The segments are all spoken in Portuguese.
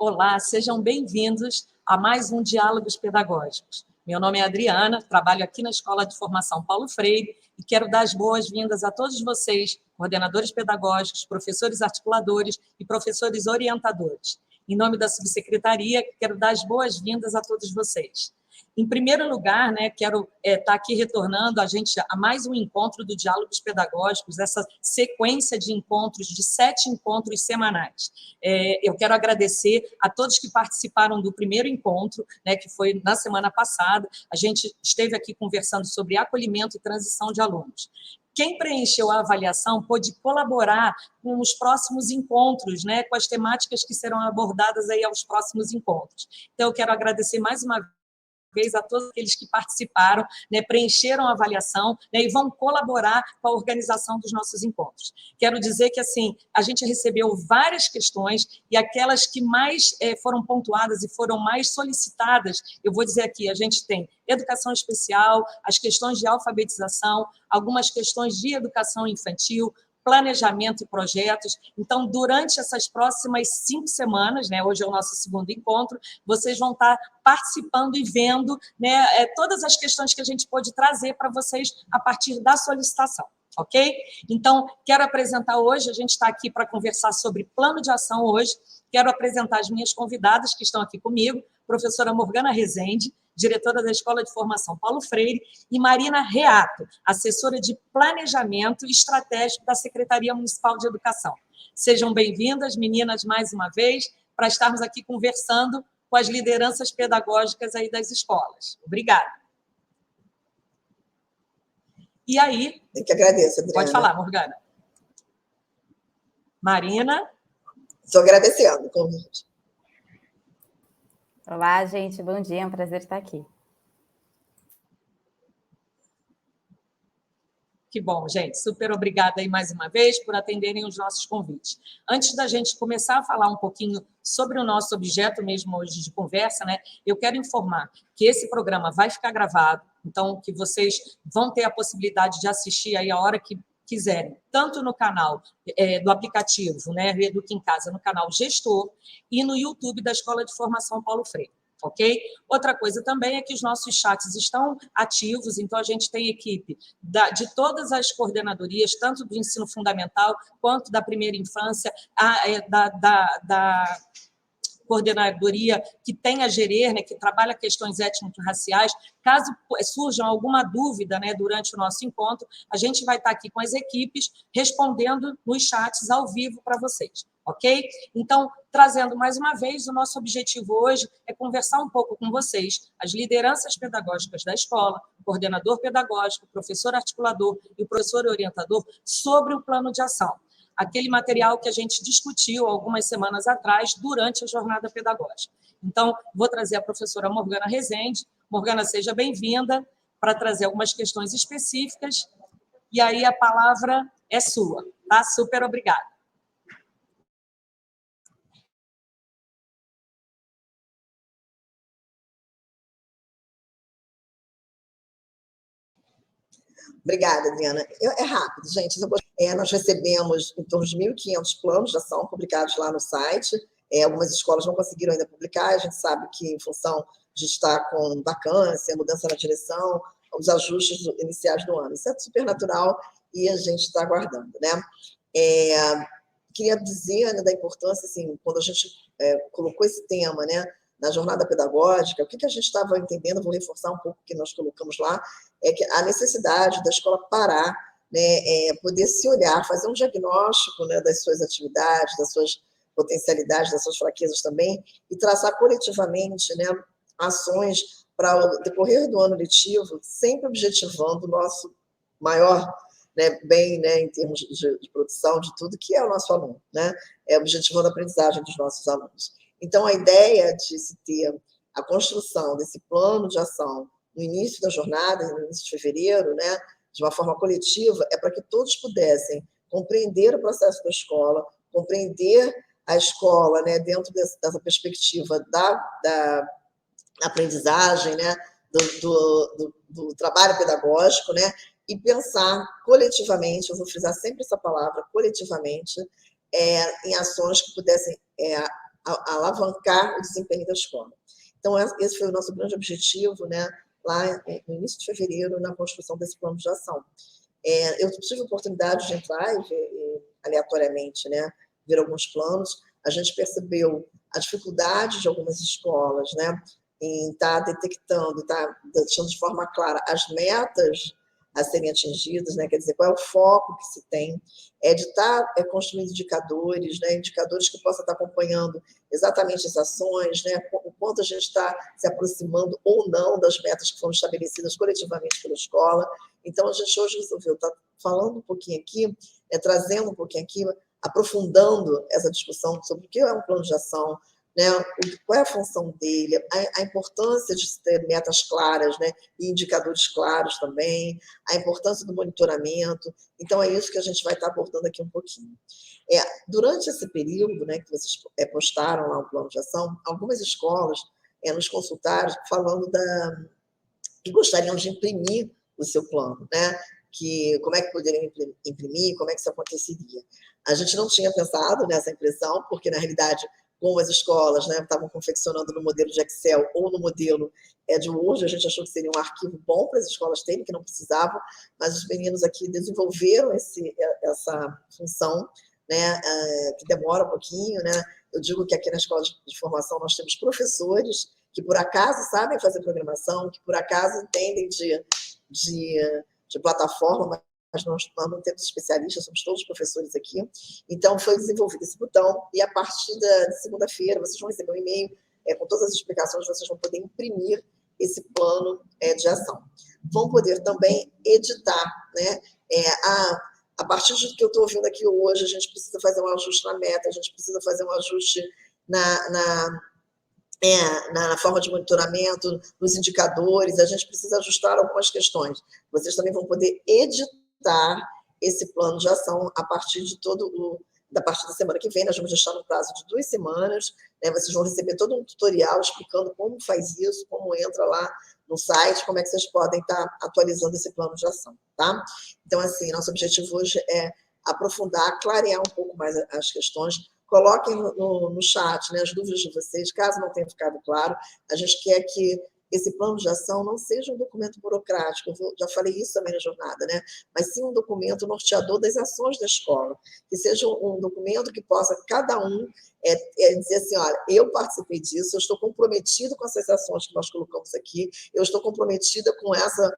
Olá, sejam bem-vindos a mais um Diálogos Pedagógicos. Meu nome é Adriana, trabalho aqui na Escola de Formação Paulo Freire e quero dar as boas-vindas a todos vocês, coordenadores pedagógicos, professores articuladores e professores orientadores. Em nome da subsecretaria, quero dar as boas-vindas a todos vocês. Em primeiro lugar, quero estar aqui retornando a mais um encontro do Diálogos Pedagógicos, essa sequência de encontros, de 7 encontros semanais. Eu quero agradecer a todos que participaram do primeiro encontro, que foi na semana passada. A gente esteve aqui conversando sobre acolhimento e transição de alunos. Quem preencheu a avaliação pôde colaborar com os próximos encontros, com as temáticas que serão abordadas aí aos próximos encontros. Então, eu quero agradecer mais uma vez a todos aqueles que participaram, preencheram a avaliação e vão colaborar com a organização dos nossos encontros. Quero dizer que, assim, a gente recebeu várias questões e aquelas que mais foram pontuadas e foram mais solicitadas, eu vou dizer aqui, a gente tem educação especial, as questões de alfabetização, algumas questões de educação infantil, planejamento e projetos. Então, durante essas próximas 5 semanas, hoje é o nosso segundo encontro, vocês vão estar participando e vendo todas as questões que a gente pode trazer para vocês a partir da solicitação, ok? Então, quero apresentar hoje, a gente está aqui para conversar sobre plano de ação hoje, quero apresentar as minhas convidadas que estão aqui comigo, professora Morgana Rezende, diretora da Escola de Formação Paulo Freire, e Marina Reato, assessora de Planejamento Estratégico da Secretaria Municipal de Educação. Sejam bem-vindas, meninas, mais uma vez, para estarmos aqui conversando com as lideranças pedagógicas aí das escolas. Obrigada. E aí... Eu que agradeço, Adriana. Pode falar, Morgana. Marina. Estou agradecendo o convite. Olá, gente, bom dia, é um prazer estar aqui. Que bom, gente, super obrigada aí mais uma vez por atenderem os nossos convites. Antes da gente começar a falar um pouquinho sobre o nosso objeto mesmo hoje de conversa, eu quero informar que esse programa vai ficar gravado, então que vocês vão ter a possibilidade de assistir aí a hora que quiserem, tanto no canal do aplicativo, Reeduca em Casa, no canal Gestor, e no YouTube da Escola de Formação Paulo Freire, ok? Outra coisa também é que os nossos chats estão ativos, então a gente tem equipe de todas as coordenadorias, tanto do ensino fundamental quanto da primeira infância, da coordenadoria que tem a Gerer, que trabalha questões étnico-raciais. Caso surjam alguma dúvida durante o nosso encontro, a gente vai estar aqui com as equipes respondendo nos chats ao vivo para vocês, ok? Então, trazendo mais uma vez, o nosso objetivo hoje é conversar um pouco com vocês, as lideranças pedagógicas da escola, o coordenador pedagógico, o professor articulador e o professor orientador, sobre o plano de ação. Aquele material que a gente discutiu algumas semanas atrás, durante a jornada pedagógica. Então, vou trazer a professora Morgana Rezende. Morgana, seja bem-vinda para trazer algumas questões específicas, e aí a palavra é sua, tá? Super obrigada. Obrigada, Adriana. É rápido, gente. Nós recebemos em torno de 1.500 planos de ação publicados lá no site. Algumas escolas não conseguiram ainda publicar. A gente sabe que, em função de estar com vacância, mudança na direção, os ajustes iniciais do ano. Isso é super natural e a gente está aguardando, Queria dizer da importância, assim, quando a gente colocou esse tema, na jornada pedagógica, o que a gente estava entendendo, vou reforçar um pouco o que nós colocamos lá, é que a necessidade da escola parar, poder se olhar, fazer um diagnóstico das suas atividades, das suas potencialidades, das suas fraquezas também, e traçar coletivamente ações para o decorrer do ano letivo, sempre objetivando o nosso maior bem em termos de produção, de tudo, que é o nosso aluno, objetivando a aprendizagem dos nossos alunos. Então, a ideia de se ter a construção desse plano de ação no início da jornada, no início de fevereiro, de uma forma coletiva, é para que todos pudessem compreender o processo da escola, compreender a escola dentro dessa perspectiva da aprendizagem, do trabalho pedagógico, e pensar coletivamente, eu vou frisar sempre essa palavra, coletivamente, em ações que pudessem alavancar o desempenho da escola. Então, esse foi o nosso grande objetivo, né, lá no início de fevereiro, na construção desse plano de ação. Eu tive a oportunidade de entrar e ver, aleatoriamente, né, ver alguns planos. A gente percebeu a dificuldade de algumas escolas, né, em estar detectando, estar deixando de forma clara as metas a serem atingidas, né? Quer dizer, qual é o foco que se tem, de estar construindo indicadores, né? Indicadores que possam estar acompanhando exatamente as ações, né? O quanto a gente está se aproximando ou não das metas que foram estabelecidas coletivamente pela escola. Então, a gente hoje resolveu estar falando um pouquinho aqui, trazendo um pouquinho aqui, aprofundando essa discussão sobre o que é um plano de ação, né, qual é a função dele, a importância de ter metas claras, né, e indicadores claros também, a importância do monitoramento. Então, é isso que a gente vai estar abordando aqui um pouquinho. Durante esse período, né, que vocês postaram lá o plano de ação, algumas escolas nos consultaram falando que gostariam de imprimir o seu plano, né? Como é que poderiam imprimir, como é que isso aconteceria. A gente não tinha pensado nessa impressão, porque, na realidade, como as escolas, né, estavam confeccionando no modelo de Excel ou no modelo de Word, a gente achou que seria um arquivo bom para as escolas terem, que não precisavam, mas os meninos aqui desenvolveram essa função, né, que demora um pouquinho, né? Eu digo que aqui na escola de formação nós temos professores que por acaso sabem fazer programação, que por acaso entendem de plataforma, mas nós não temos especialistas, somos todos professores aqui. Então, foi desenvolvido esse botão, e a partir de segunda-feira, vocês vão receber um e-mail com todas as explicações, vocês vão poder imprimir esse plano de ação. Vão poder também editar, né? A partir do que eu estou ouvindo aqui hoje, a gente precisa fazer um ajuste na meta, a gente precisa fazer um ajuste na forma de monitoramento, nos indicadores, a gente precisa ajustar algumas questões. Vocês também vão poder editar esse plano de ação a partir da partir da semana que vem. Nós vamos deixar no prazo de 2 semanas, né? Vocês vão receber todo um tutorial explicando como faz isso, como entra lá no site, como é que vocês podem estar atualizando esse plano de ação, tá? Então, assim, nosso objetivo hoje é aprofundar, clarear um pouco mais as questões. Coloquem no chat, né, as dúvidas de vocês, caso não tenha ficado claro. A gente quer que esse plano de ação não seja um documento burocrático, já falei isso também na jornada, né? Mas sim um documento norteador das ações da escola, que seja um documento que possa cada um dizer assim, olha, eu participei disso, eu estou comprometido com essas ações que nós colocamos aqui, eu estou comprometida com essa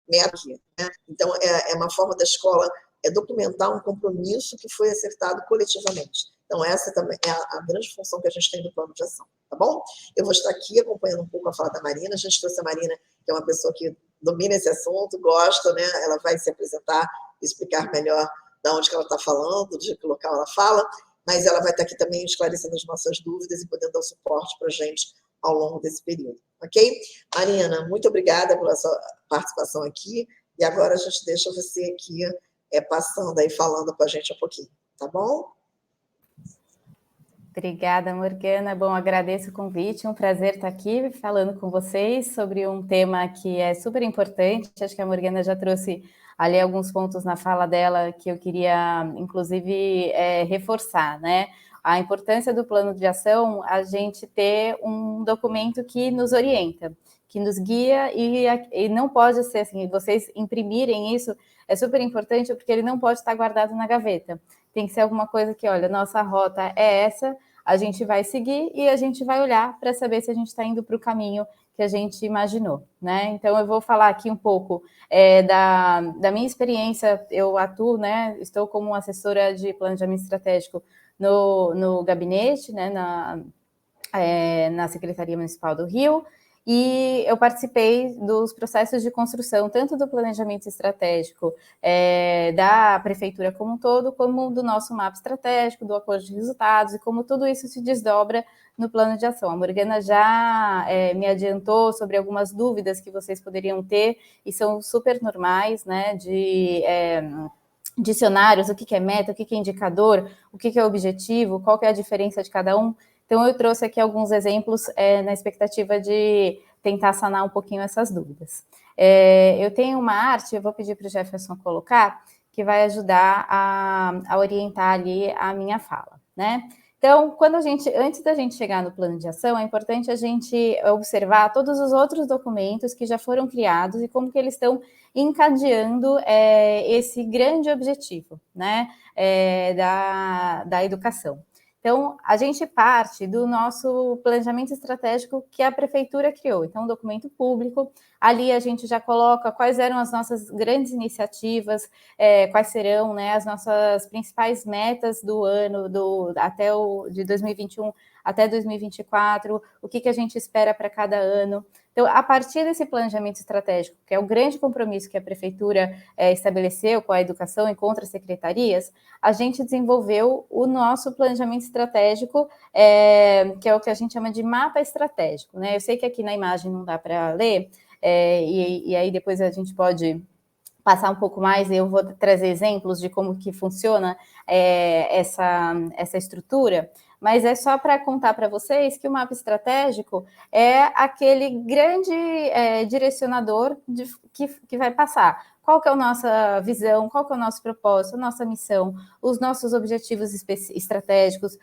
meta aqui, né? Então, é uma forma da escola documentar um compromisso que foi acertado coletivamente. Então, essa também é a grande função que a gente tem do plano de ação, tá bom? Eu vou estar aqui acompanhando um pouco a fala da Marina. A gente trouxe a Marina, que é uma pessoa que domina esse assunto, gosta, né? Ela vai se apresentar, explicar melhor de onde que ela está falando, de que local ela fala, mas ela vai estar aqui também esclarecendo as nossas dúvidas e podendo dar suporte para a gente ao longo desse período, ok? Marina, muito obrigada pela sua participação aqui, e agora a gente deixa você aqui passando aí, falando com a gente um pouquinho, tá bom? Obrigada, Morgana. Bom, agradeço o convite, um prazer estar aqui falando com vocês sobre um tema que é super importante. Acho que a Morgana já trouxe ali alguns pontos na fala dela que eu queria, inclusive, reforçar, né? A importância do plano de ação, a gente ter um documento que nos orienta, que nos guia, e não pode ser assim, vocês imprimirem isso, é super importante porque ele não pode estar guardado na gaveta. Tem que ser alguma coisa que, olha, nossa rota é essa, a gente vai seguir e a gente vai olhar para saber se a gente está indo para o caminho que a gente imaginou, né? Então, eu vou falar aqui um pouco da minha experiência. Eu atuo, né? Estou como assessora de planejamento estratégico no gabinete, né? Na Secretaria Municipal do Rio, e eu participei dos processos de construção, tanto do planejamento estratégico da prefeitura como um todo, como do nosso mapa estratégico, do acordo de resultados, e como tudo isso se desdobra no plano de ação. A Morgana já me adiantou sobre algumas dúvidas que vocês poderiam ter, e são super normais, né, de dicionários, o que é meta, o que é indicador, o que é objetivo, qual que é a diferença de cada um. Então, eu trouxe aqui alguns exemplos na expectativa de tentar sanar um pouquinho essas dúvidas. Eu tenho uma arte, eu vou pedir para o Jefferson colocar, que vai ajudar a orientar ali a minha fala, né? Então, antes da gente chegar no plano de ação, é importante a gente observar todos os outros documentos que já foram criados e como que eles estão encadeando esse grande objetivo, né, da educação. Então, a gente parte do nosso planejamento estratégico que a prefeitura criou. Então, um documento público, ali a gente já coloca quais eram as nossas grandes iniciativas, quais serão, né, as nossas principais metas do ano, de 2021 até 2024, o que a gente espera para cada ano. Então, a partir desse planejamento estratégico, que é o grande compromisso que a prefeitura estabeleceu com a educação e com outras secretarias, a gente desenvolveu o nosso planejamento estratégico, que é o que a gente chama de mapa estratégico, né? Eu sei que aqui na imagem não dá para ler, e aí depois a gente pode passar um pouco mais, eu vou trazer exemplos de como que funciona essa estrutura, mas é só para contar para vocês que o mapa estratégico é aquele grande direcionador que vai passar. Qual que é a nossa visão, qual que é o nosso propósito, a nossa missão, os nossos objetivos estratégicos,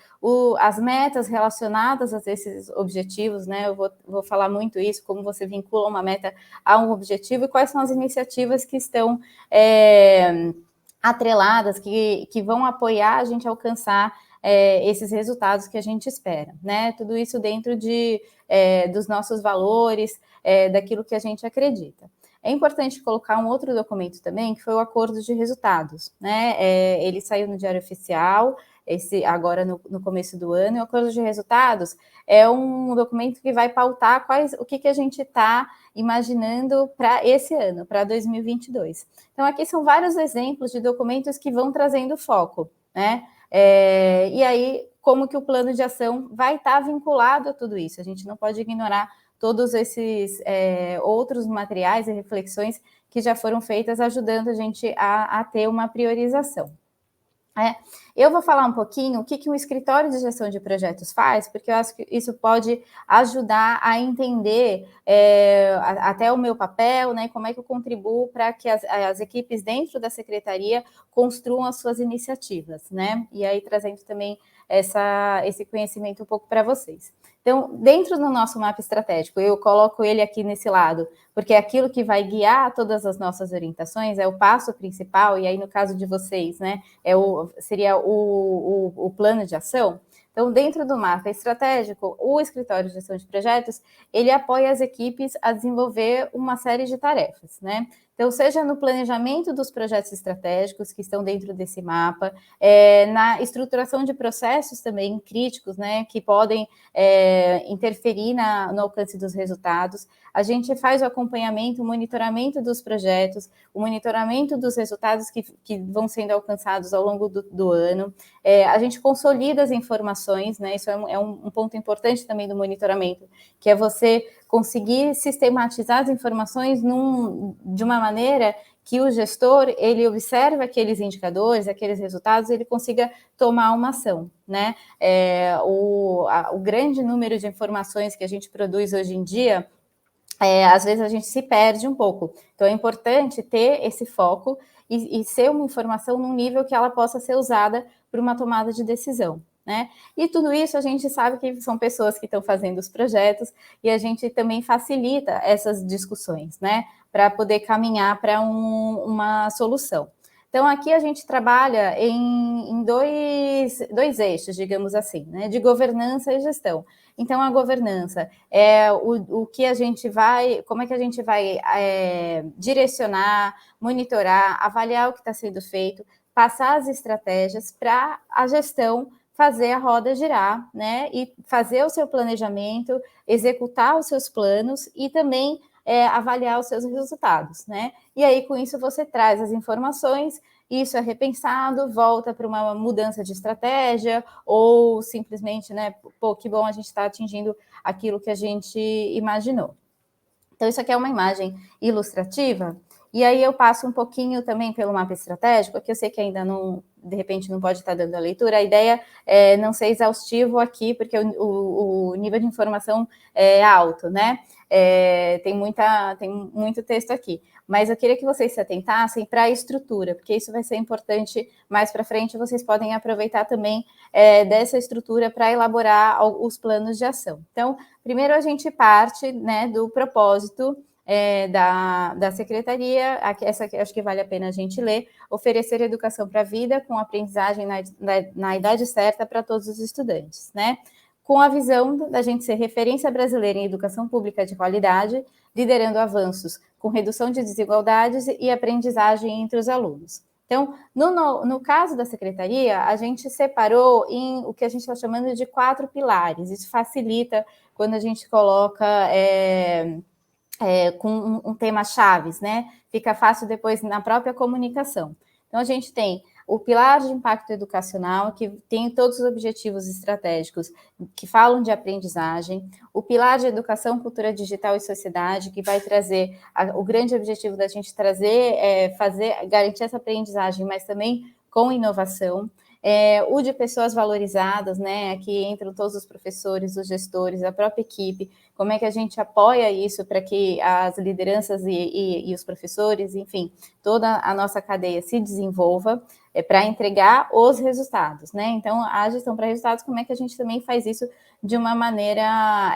as metas relacionadas a esses objetivos, né? Eu vou falar muito isso, como você vincula uma meta a um objetivo e quais são as iniciativas que estão atreladas, que vão apoiar a gente a alcançar esses resultados que a gente espera, né? Tudo isso dentro dos nossos valores, daquilo que a gente acredita. É importante colocar um outro documento também, que foi o acordo de resultados, né? Ele saiu no Diário Oficial, agora no começo do ano, e o acordo de resultados é um documento que vai pautar o que a gente está imaginando para esse ano, para 2022. Então, aqui são vários exemplos de documentos que vão trazendo foco, né? E aí, como que o plano de ação vai estar vinculado a tudo isso? A gente não pode ignorar todos esses outros materiais e reflexões que já foram feitas, ajudando a gente a ter uma priorização. Eu vou falar um pouquinho o que um escritório de gestão de projetos faz, porque eu acho que isso pode ajudar a entender até o meu papel, né, como é que eu contribuo para que as equipes dentro da secretaria construam as suas iniciativas, né? E aí trazendo também esse conhecimento um pouco para vocês. Então, dentro do nosso mapa estratégico, eu coloco ele aqui nesse lado, porque é aquilo que vai guiar todas as nossas orientações, é o passo principal, e aí no caso de vocês, né, seria o plano de ação. Então, dentro do mapa estratégico, o escritório de gestão de projetos, ele apoia as equipes a desenvolver uma série de tarefas, né? Então, seja no planejamento dos projetos estratégicos que estão dentro desse mapa, na estruturação de processos também críticos, né, que podem interferir no alcance dos resultados. A gente faz o acompanhamento, o monitoramento dos projetos, o monitoramento dos resultados que vão sendo alcançados ao longo do ano. A gente consolida as informações, né, isso é um ponto importante também do monitoramento, que é você conseguir sistematizar as informações de uma maneira que o gestor, ele observa aqueles indicadores, aqueles resultados, ele consiga tomar uma ação, né? O grande número de informações que a gente produz hoje em dia, às vezes a gente se perde um pouco. Então, é importante ter esse foco e ser uma informação num nível que ela possa ser usada para uma tomada de decisão, né? E tudo isso a gente sabe que são pessoas que estão fazendo os projetos e a gente também facilita essas discussões, né? Para poder caminhar para uma solução. Então, aqui a gente trabalha em dois eixos, digamos assim, né? De governança e gestão. Então, a governança é o que a gente vai, como é que a gente vai direcionar, monitorar, avaliar o que está sendo feito, passar as estratégias para a gestão fazer a roda girar, né? E fazer o seu planejamento, executar os seus planos e também avaliar os seus resultados, né? E aí, com isso, você traz as informações, isso é repensado, volta para uma mudança de estratégia, ou simplesmente, né, pô, que bom, a gente está atingindo aquilo que a gente imaginou. Então, isso aqui é uma imagem ilustrativa, e aí eu passo um pouquinho também pelo mapa estratégico, que eu sei que ainda não de repente não pode estar dando a leitura, a ideia é não ser exaustivo aqui, porque o nível de informação é alto, né? Tem muito texto aqui, mas eu queria que vocês se atentassem para a estrutura, porque isso vai ser importante mais para frente, vocês podem aproveitar também dessa estrutura para elaborar os planos de ação. Então, primeiro a gente parte, né, do propósito da Secretaria, essa acho que vale a pena a gente ler: oferecer educação para a vida com aprendizagem na idade certa para todos os estudantes, né? Com a visão da gente ser referência brasileira em educação pública de qualidade, liderando avanços com redução de desigualdades e aprendizagem entre os alunos. Então, no caso da Secretaria, a gente separou em o que a gente está chamando de 4 pilares. Isso facilita quando a gente coloca com um tema chaves, né? Fica fácil depois na própria comunicação. Então, a gente tem o pilar de impacto educacional, que tem todos os objetivos estratégicos que falam de aprendizagem, o pilar de educação, cultura digital e sociedade, que vai trazer o grande objetivo da gente trazer, garantir essa aprendizagem, mas também com inovação. O de pessoas valorizadas, né? Aqui entram todos os professores, os gestores, a própria equipe. Como é que a gente apoia isso para que as lideranças e os professores, enfim, toda a nossa cadeia se desenvolva para entregar os resultados, né? Então, a gestão para resultados, como é que a gente também faz isso de uma maneira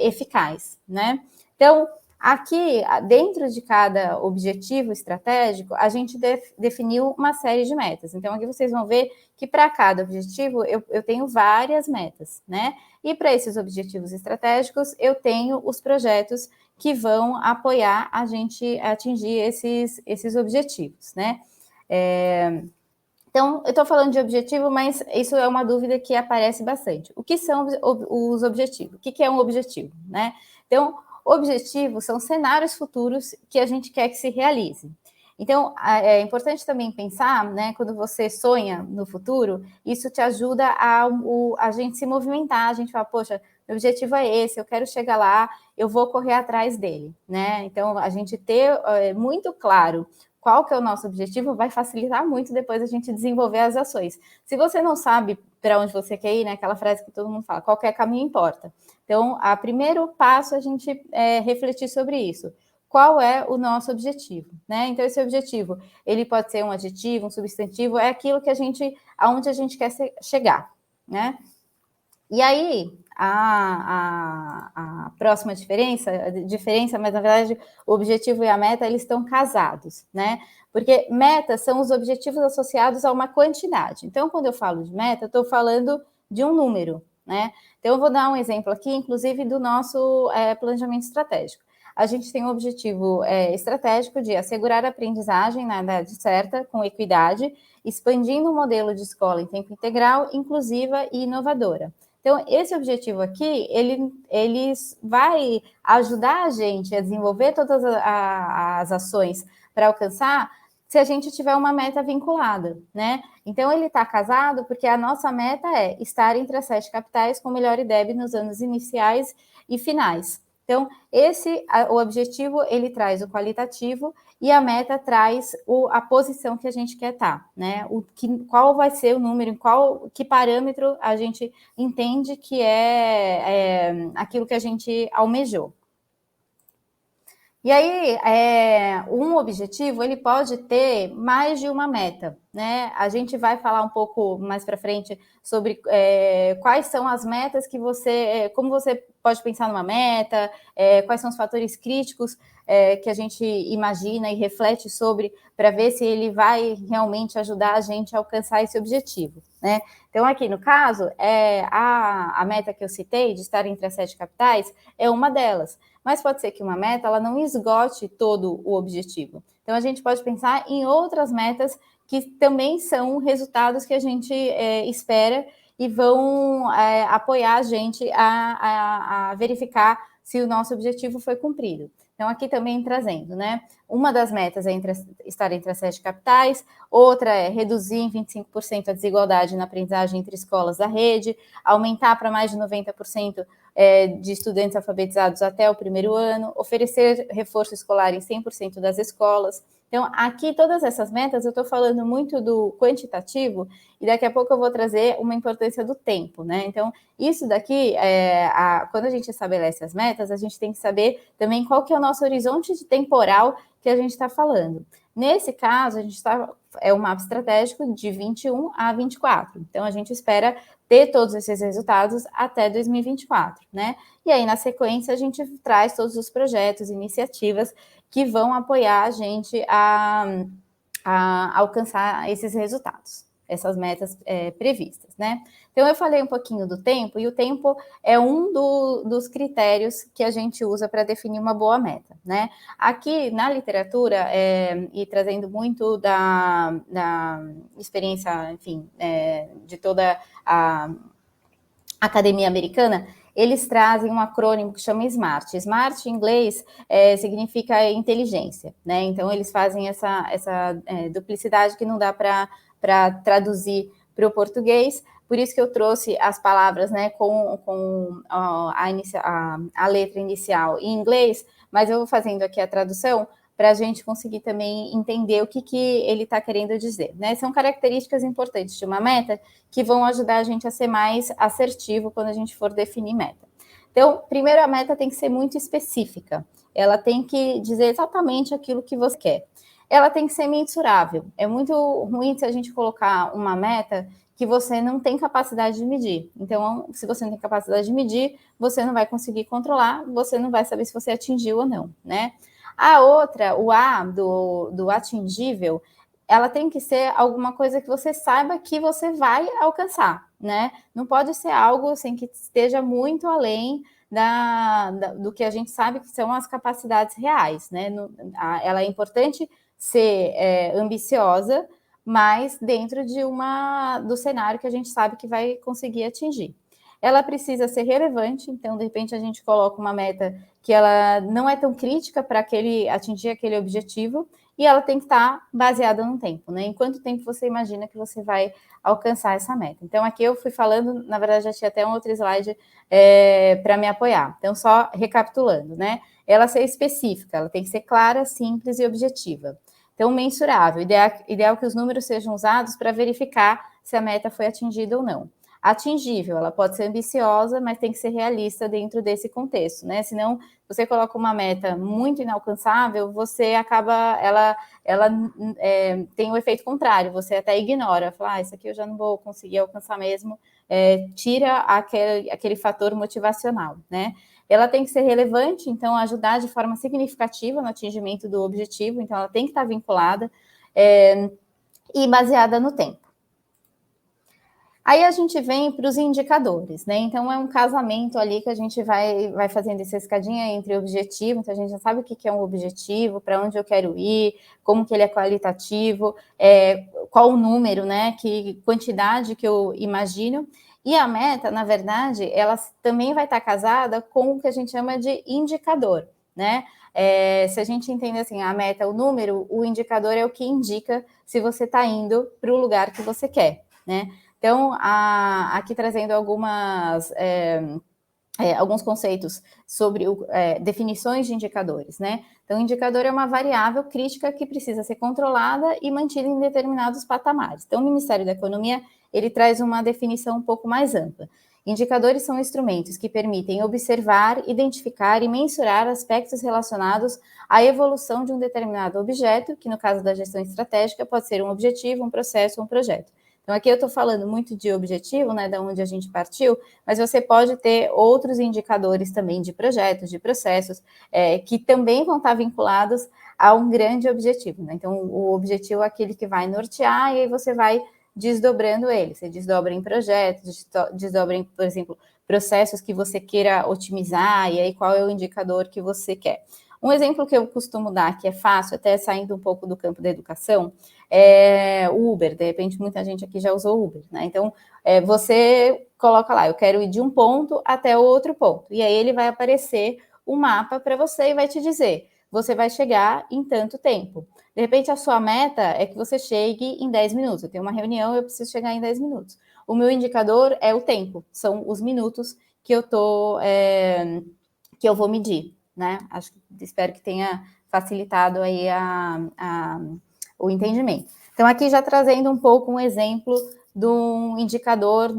eficaz, né? Então, aqui, dentro de cada objetivo estratégico, a gente definiu uma série de metas. Então, aqui vocês vão ver que para cada objetivo eu tenho várias metas, né? E para esses objetivos estratégicos, eu tenho os projetos que vão apoiar a gente a atingir esses objetivos, né? Então, eu estou falando de objetivo, mas isso é uma dúvida que aparece bastante. O que são os objetivos? O que é um objetivo, né? Então, objetivos são cenários futuros que a gente quer que se realize. Então, é importante também pensar, né, quando você sonha no futuro, isso te ajuda a gente se movimentar, a gente fala, poxa, meu objetivo é esse, eu quero chegar lá, eu vou correr atrás dele, né? Então, a gente ter muito claro qual que é o nosso objetivo vai facilitar muito depois a gente desenvolver as ações. Se você não sabe para onde você quer ir, né, aquela frase que todo mundo fala, qualquer caminho importa. Então, o primeiro passo é a gente refletir sobre isso. Qual é o nosso objetivo, né? Então, esse objetivo, ele pode ser um adjetivo, um substantivo, é aquilo que aonde a gente quer chegar, né? E aí, a próxima diferença, mas na verdade o objetivo e a meta, eles estão casados, né? Porque metas são os objetivos associados a uma quantidade. Então, quando eu falo de meta, eu estou falando de um número, né? Então, eu vou dar um exemplo aqui, inclusive, do nosso planejamento estratégico. A gente tem um objetivo estratégico de assegurar a aprendizagem na idade certa, com equidade, expandindo o modelo de escola em tempo integral, inclusiva e inovadora. Então, esse objetivo aqui, ele vai ajudar a gente a desenvolver todas as ações para alcançar se a gente tiver uma meta vinculada, né? Então, ele está casado porque a nossa meta é estar entre as 7 capitais com melhor IDEB nos anos iniciais e finais. Então, o objetivo, ele traz o qualitativo e a meta traz a posição que a gente quer estar, né? Qual vai ser o número, que parâmetro a gente entende que é aquilo que a gente almejou. E aí, um objetivo, ele pode ter mais de uma meta, né? A gente vai falar um pouco mais para frente sobre quais são as metas que como você pode pensar numa meta, quais são os fatores críticos que a gente imagina e reflete sobre, para ver se ele vai realmente ajudar a gente a alcançar esse objetivo, né? Então, aqui no caso, a meta que eu citei, de estar entre as 7 capitais, é uma delas. Mas pode ser que uma meta ela não esgote todo o objetivo. Então, a gente pode pensar em outras metas que também são resultados que a gente espera e vão apoiar a gente a verificar se o nosso objetivo foi cumprido. Então, aqui também trazendo, né? Uma das metas é estar entre as 7 capitais, outra é reduzir em 25% a desigualdade na aprendizagem entre escolas da rede, aumentar para mais de 90% de estudantes alfabetizados até o primeiro ano, oferecer reforço escolar em 100% das escolas. Então, aqui, todas essas metas, eu estou falando muito do quantitativo, e daqui a pouco eu vou trazer uma importância do tempo, né? Então, isso daqui, quando a gente estabelece as metas, a gente tem que saber também qual que é o nosso horizonte temporal que a gente está falando. Nesse caso, a gente é um mapa estratégico de 21 a 24. Então, a gente espera ter todos esses resultados até 2024, né? E aí, na sequência, a gente traz todos os projetos, iniciativas que vão apoiar a gente a alcançar esses resultados, essas metas previstas, né? Então, eu falei um pouquinho do tempo, e o tempo é um dos critérios que a gente usa para definir uma boa meta, né? Aqui, na literatura, e trazendo muito da experiência, enfim, de toda a academia americana, eles trazem um acrônimo que chama SMART. SMART, em inglês, significa inteligência, né? Então, eles fazem essa duplicidade que não dá para traduzir para o português. Por isso que eu trouxe as palavras, né, com a letra inicial em inglês, mas eu vou fazendo aqui a tradução para a gente conseguir também entender o que ele está querendo dizer, né? São características importantes de uma meta que vão ajudar a gente a ser mais assertivo quando a gente for definir meta. Então, primeiro, a meta tem que ser muito específica. Ela tem que dizer exatamente aquilo que você quer. Ela tem que ser mensurável. É muito ruim se a gente colocar uma meta que você não tem capacidade de medir. Então, se você não tem capacidade de medir, você não vai conseguir controlar, você não vai saber se você atingiu ou não, né? A outra, o A do atingível, ela tem que ser alguma coisa que você saiba que você vai alcançar, né? Não pode ser algo assim que esteja muito além do que a gente sabe que são as capacidades reais, né? Ela é importante ser ambiciosa, mas dentro do cenário que a gente sabe que vai conseguir atingir. Ela precisa ser relevante, então, de repente, a gente coloca uma meta que ela não é tão crítica para atingir aquele objetivo, e ela tem que estar baseada no tempo, né? Em quanto tempo você imagina que você vai alcançar essa meta? Então, aqui eu fui falando, na verdade, já tinha até um outro slide para me apoiar. Então, só recapitulando, né? Ela ser específica, ela tem que ser clara, simples e objetiva. Então, mensurável, ideal que os números sejam usados para verificar se a meta foi atingida ou não. Atingível, ela pode ser ambiciosa, mas tem que ser realista dentro desse contexto, né? Senão, você coloca uma meta muito inalcançável, você acaba, ela tem o efeito contrário, você até ignora, fala, isso aqui eu já não vou conseguir alcançar mesmo, tira aquele fator motivacional, né? Ela tem que ser relevante, então ajudar de forma significativa no atingimento do objetivo, então ela tem que estar vinculada e baseada no tempo. Aí a gente vem para os indicadores, né? Então é um casamento ali que a gente vai fazendo essa escadinha entre objetivo, então a gente já sabe o que é um objetivo, para onde eu quero ir, como que ele é qualitativo, qual o número, né? Que quantidade que eu imagino. E a meta, na verdade, ela também vai estar casada com o que a gente chama de indicador, né? Se a gente entende assim, a meta, o número, o indicador é o que indica se você está indo para o lugar que você quer, né? Então, aqui trazendo alguns conceitos sobre definições de indicadores, né? Então, indicador é uma variável crítica que precisa ser controlada e mantida em determinados patamares. Então, o Ministério da Economia, ele traz uma definição um pouco mais ampla. Indicadores são instrumentos que permitem observar, identificar e mensurar aspectos relacionados à evolução de um determinado objeto, que no caso da gestão estratégica pode ser um objetivo, um processo ou um projeto. Então, aqui eu estou falando muito de objetivo, né, da onde a gente partiu, mas você pode ter outros indicadores também de projetos, de processos, que também vão estar vinculados a um grande objetivo, né? Então, o objetivo é aquele que vai nortear, e aí você vai desdobrando ele. Você desdobra em projetos, desdobra em, por exemplo, processos que você queira otimizar, e aí qual é o indicador que você quer. Um exemplo que eu costumo dar, que é fácil, até saindo um pouco do campo da educação, é o Uber. De repente, muita gente aqui já usou Uber, né? Então, você coloca lá, eu quero ir de um ponto até o outro ponto. E aí ele vai aparecer um mapa para você e vai te dizer, você vai chegar em tanto tempo. De repente, a sua meta é que você chegue em 10 minutos. Eu tenho uma reunião, eu preciso chegar em 10 minutos. O meu indicador é o tempo, são os minutos que eu vou medir. né? Espero que tenha facilitado aí o entendimento. Então, aqui já trazendo um pouco um exemplo de um indicador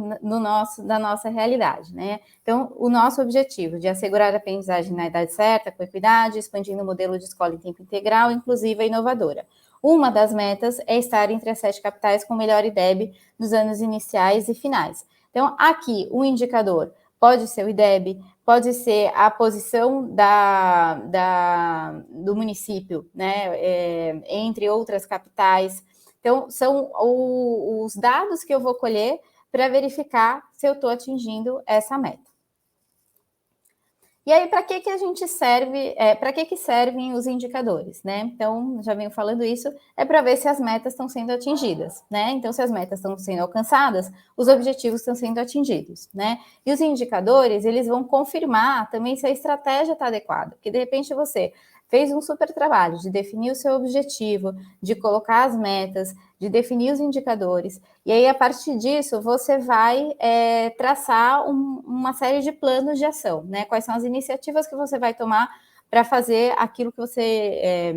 da nossa realidade, né? Então, o nosso objetivo de assegurar a aprendizagem na idade certa, com equidade, expandindo o modelo de escola em tempo integral, inclusiva e inovadora. Uma das metas é estar entre as 7 capitais com melhor IDEB nos anos iniciais e finais. Então, aqui, o indicador pode ser o IDEB, pode ser a posição do município, né, entre outras capitais. Então, são os dados que eu vou colher para verificar se eu estou atingindo essa meta. E aí, para que a gente serve, para que servem os indicadores, né? Então, já venho falando isso, é para ver se as metas estão sendo atingidas, né? Então, se as metas estão sendo alcançadas, os objetivos estão sendo atingidos, né? E os indicadores, eles vão confirmar também se a estratégia está adequada, porque de repente você fez um super trabalho de definir o seu objetivo, de colocar as metas, de definir os indicadores, e aí, a partir disso, você vai traçar uma série de planos de ação, né? Quais são as iniciativas que você vai tomar para fazer aquilo que você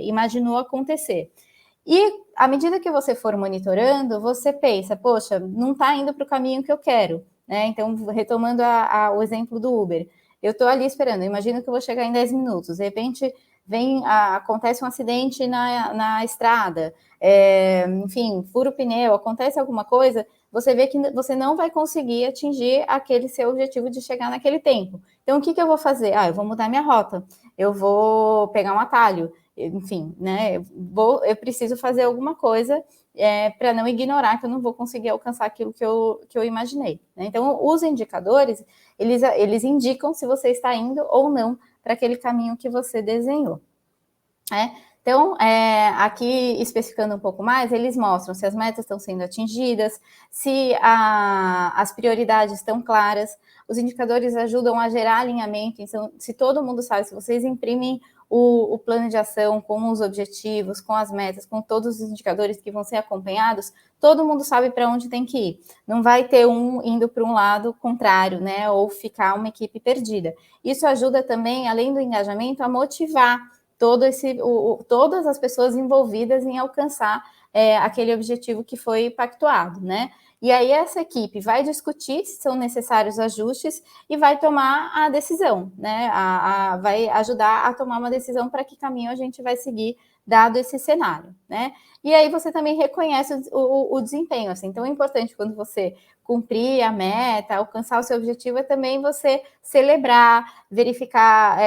imaginou acontecer. E, à medida que você for monitorando, você pensa, poxa, não está indo para o caminho que eu quero, né? Então, retomando o exemplo do Uber, eu estou ali esperando, imagino que eu vou chegar em 10 minutos, de repente acontece um acidente na estrada, enfim, fura o pneu, acontece alguma coisa, você vê que você não vai conseguir atingir aquele seu objetivo de chegar naquele tempo. Então, o que eu vou fazer? Eu vou mudar minha rota, eu vou pegar um atalho, enfim, né? Eu preciso fazer alguma coisa para não ignorar que eu não vou conseguir alcançar aquilo que eu imaginei, né? Então, os indicadores, eles indicam se você está indo ou não para aquele caminho que você desenhou, né? Então, aqui especificando um pouco mais, eles mostram se as metas estão sendo atingidas, se as prioridades estão claras, os indicadores ajudam a gerar alinhamento, então, se todo mundo sabe, se vocês imprimem o plano de ação com os objetivos, com as metas, com todos os indicadores que vão ser acompanhados, todo mundo sabe para onde tem que ir. Não vai ter um indo para um lado contrário, né? Ou ficar uma equipe perdida. Isso ajuda também, além do engajamento, a motivar todas as pessoas envolvidas em alcançar aquele objetivo que foi pactuado, né? E aí essa equipe vai discutir se são necessários ajustes e vai tomar a decisão, né? Vai ajudar a tomar uma decisão para que caminho a gente vai seguir, dado esse cenário, né? E aí você também reconhece o desempenho, assim. Então é importante quando você cumprir a meta, alcançar o seu objetivo, é também você celebrar, verificar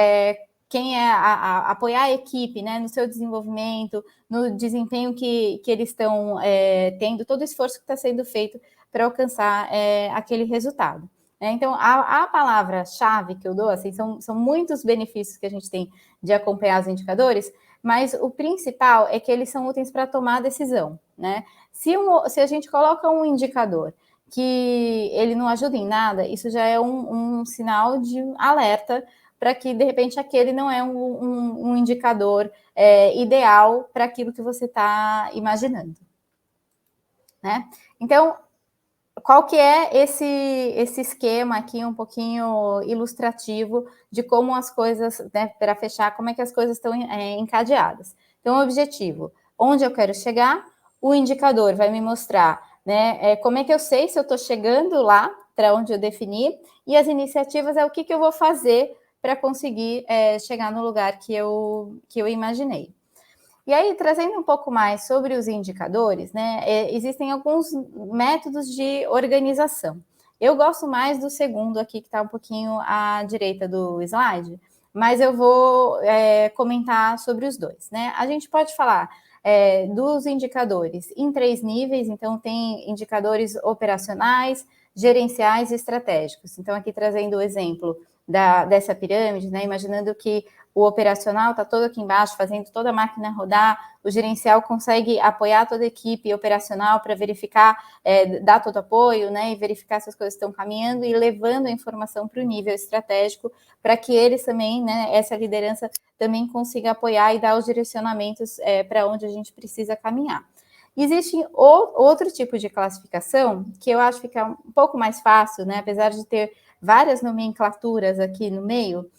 apoiar a equipe, né, no seu desenvolvimento, no desempenho que eles estão tendo, todo o esforço que está sendo feito para alcançar aquele resultado. Então, a palavra-chave que eu dou, assim, são muitos benefícios que a gente tem de acompanhar os indicadores, mas o principal é que eles são úteis para tomar decisão, né? Se a gente coloca um indicador que ele não ajuda em nada, isso já é um sinal de alerta para que, de repente, aquele não é um indicador ideal para aquilo que você está imaginando, né? Então, qual que é esse esquema aqui um pouquinho ilustrativo de como as coisas, né, para fechar, como é que as coisas estão encadeadas? Então, o objetivo, onde eu quero chegar, o indicador vai me mostrar, né, como é que eu sei se eu estou chegando lá, para onde eu defini, e as iniciativas é o que eu vou fazer para conseguir chegar no lugar que eu imaginei. E aí, trazendo um pouco mais sobre os indicadores, né, existem alguns métodos de organização. Eu gosto mais do segundo aqui, que está um pouquinho à direita do slide, mas eu vou comentar sobre os dois, né? A gente pode falar dos indicadores em 3 níveis, então tem indicadores operacionais, gerenciais e estratégicos. Então, aqui trazendo o exemplo dessa pirâmide, né? Imaginando que o operacional está todo aqui embaixo, fazendo toda a máquina rodar, o gerencial consegue apoiar toda a equipe operacional para verificar, dar todo apoio, né? E verificar se as coisas estão caminhando e levando a informação para o nível estratégico, para que eles também, né, essa liderança também consiga apoiar e dar os direcionamentos para onde a gente precisa caminhar. Existe outro tipo de classificação que eu acho que fica um pouco mais fácil, né? Apesar de ter várias nomenclaturas aqui no meio,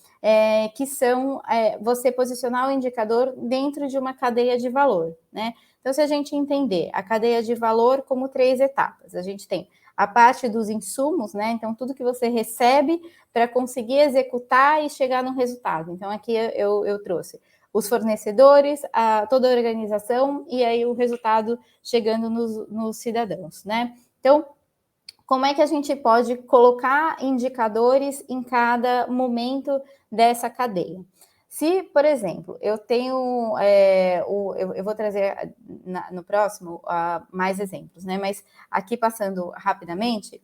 que são você posicionar o indicador dentro de uma cadeia de valor, né? Então, se a gente entender a cadeia de valor como 3 etapas, a gente tem a parte dos insumos, né? Então, tudo que você recebe para conseguir executar e chegar no resultado. Então, aqui eu trouxe os fornecedores, toda a organização e aí o resultado chegando nos cidadãos, né? Então, como é que a gente pode colocar indicadores em cada momento dessa cadeia? Se, por exemplo, eu tenho, eu vou trazer no próximo mais exemplos, né? Mas aqui passando rapidamente,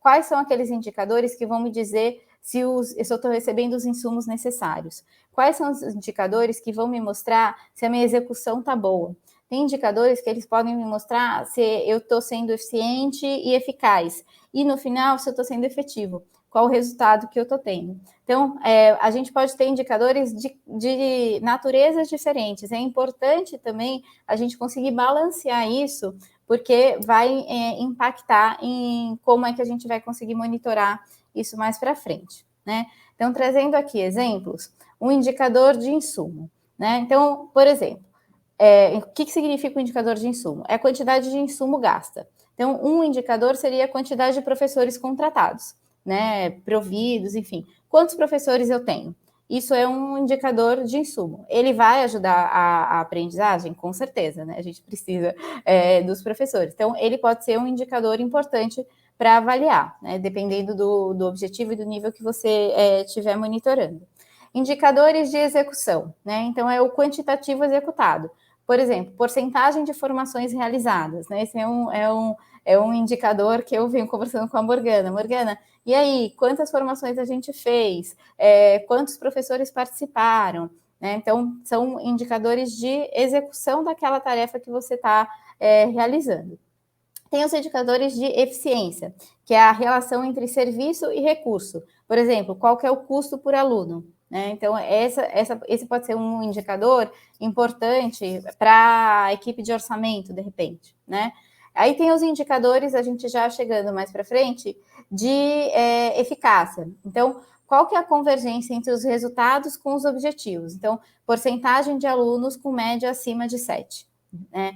quais são aqueles indicadores que vão me dizer se eu estou recebendo os insumos necessários? Quais são os indicadores que vão me mostrar se a minha execução está boa? Tem indicadores que eles podem me mostrar se eu estou sendo eficiente e eficaz. E no final, se eu estou sendo efetivo. Qual o resultado que eu estou tendo. Então, a gente pode ter indicadores de naturezas diferentes. É importante também a gente conseguir balancear isso, porque vai impactar em como é que a gente vai conseguir monitorar isso mais para frente, né? Então, trazendo aqui exemplos, um indicador de insumo, né? Então, por exemplo, o que significa o indicador de insumo? É a quantidade de insumo gasta. Então, um indicador seria a quantidade de professores contratados, né, providos, enfim. Quantos professores eu tenho? Isso é um indicador de insumo. Ele vai ajudar a aprendizagem? Com certeza, né? A gente precisa dos professores. Então, ele pode ser um indicador importante para avaliar, né, dependendo do objetivo e do nível que você estiver monitorando. Indicadores de execução, né? Então, é o quantitativo executado. Por exemplo, porcentagem de formações realizadas, né? Esse é um indicador que eu venho conversando com a Morgana. Morgana, e aí, quantas formações a gente fez? Quantos professores participaram? Né? Então, são indicadores de execução daquela tarefa que você está realizando. Tem os indicadores de eficiência, que é a relação entre serviço e recurso. Por exemplo, qual que é o custo por aluno? Né? Então, esse pode ser um indicador importante para a equipe de orçamento, de repente, né? Aí tem os indicadores, a gente já chegando mais para frente, de eficácia. Então, qual que é a convergência entre os resultados com os objetivos? Então, porcentagem de alunos com média acima de 7. Né?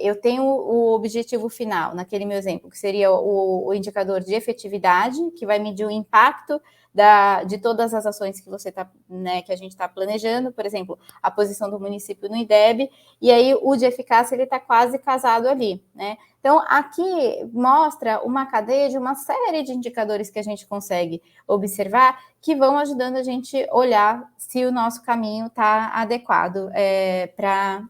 Eu tenho o objetivo final, naquele meu exemplo, que seria o indicador de efetividade, que vai medir o impacto de todas as ações que você tá, né, que a gente está planejando, por exemplo, a posição do município no IDEB, e aí o de eficácia ele está quase casado ali, né? Então, aqui mostra uma cadeia de uma série de indicadores que a gente consegue observar que vão ajudando a gente olhar se o nosso caminho está adequado para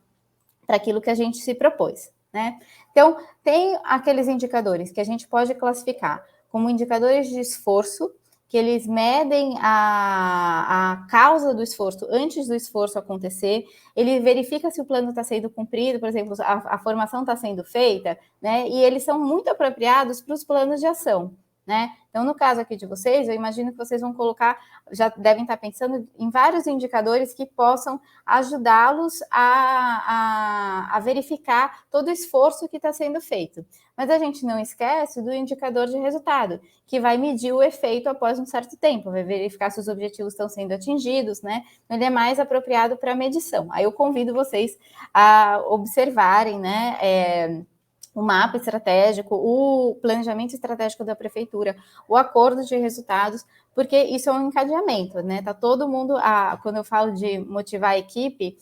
aquilo que a gente se propôs, né? Então, tem aqueles indicadores que a gente pode classificar como indicadores de esforço, que eles medem a causa do esforço antes do esforço acontecer, ele verifica se o plano está sendo cumprido, por exemplo, a formação está sendo feita, né? E eles são muito apropriados para os planos de ação, né? Então, no caso aqui de vocês, eu imagino que vocês vão colocar, já devem estar pensando em vários indicadores que possam ajudá-los a verificar todo o esforço que está sendo feito. Mas a gente não esquece do indicador de resultado, que vai medir o efeito após um certo tempo, vai verificar se os objetivos estão sendo atingidos, né? Ele é mais apropriado para medição. Aí eu convido vocês a observarem, né? O mapa estratégico, o planejamento estratégico da prefeitura, o acordo de resultados, porque isso é um encadeamento, né? Tá todo mundo, quando eu falo de motivar a equipe,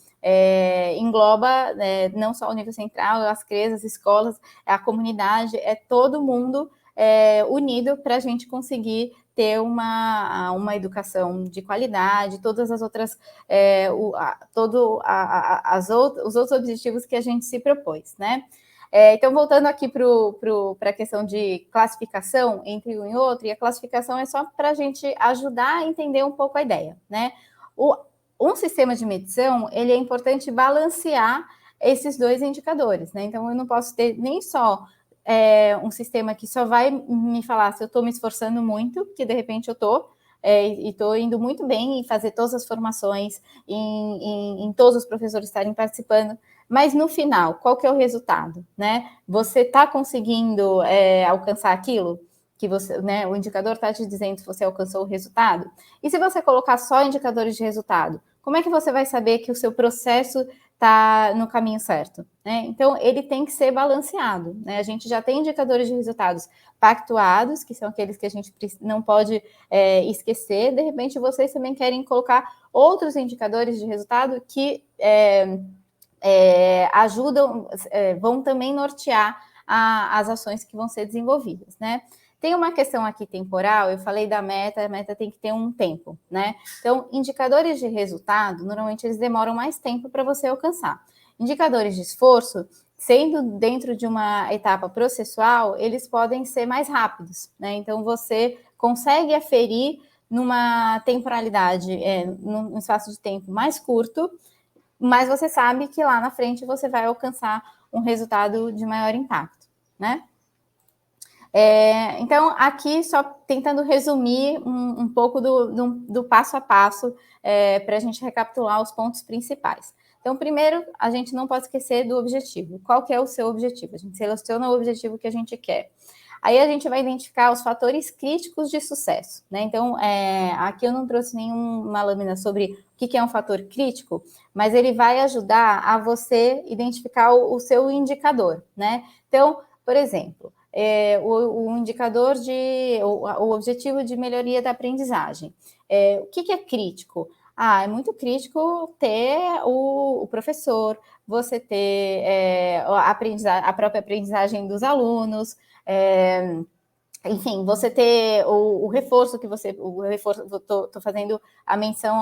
engloba não só o nível central, as CREs, as escolas, a comunidade, todo mundo unido para a gente conseguir ter uma educação de qualidade, todas as outras, os outros objetivos que a gente se propôs, né? Então, voltando aqui para a questão de classificação entre um e outro, e a classificação é só para a gente ajudar a entender um pouco a ideia, né? Um sistema de medição, ele é importante balancear esses dois indicadores, né? Então, eu não posso ter nem só um sistema que só vai me falar se eu estou me esforçando muito, que de repente eu estou, e estou indo muito bem em fazer todas as formações, em todos os professores estarem participando, mas no final, qual que é o resultado, né? Você está conseguindo alcançar aquilo? que você, né, o indicador está te dizendo se você alcançou o resultado. E se você colocar só indicadores de resultado, como é que você vai saber que o seu processo está no caminho certo, né? Então, ele tem que ser balanceado, né? A gente já tem indicadores de resultados pactuados, que são aqueles que a gente não pode esquecer. De repente, vocês também querem colocar outros indicadores de resultado que ajudam, vão também nortear as ações que vão ser desenvolvidas, né? Tem uma questão aqui temporal, eu falei da meta, a meta tem que ter um tempo, né? Então, indicadores de resultado, normalmente eles demoram mais tempo para você alcançar. Indicadores de esforço, sendo dentro de uma etapa processual, eles podem ser mais rápidos, né? Então, você consegue aferir numa temporalidade, num espaço de tempo mais curto, mas você sabe que lá na frente você vai alcançar um resultado de maior impacto, né? Então, aqui só tentando resumir um pouco do passo a passo para a gente recapitular os pontos principais. Então, primeiro, a gente não pode esquecer do objetivo. Qual que é o seu objetivo? A gente seleciona o objetivo que a gente quer. Aí a gente vai identificar os fatores críticos de sucesso, né? Então, aqui eu não trouxe nenhuma lâmina sobre o que é um fator crítico, mas ele vai ajudar a você identificar o seu indicador, né? Então, por exemplo, o indicador o objetivo de melhoria da aprendizagem. O que é crítico? É muito crítico ter o professor, você ter a própria aprendizagem dos alunos, enfim, você ter o reforço que você... Estou fazendo a menção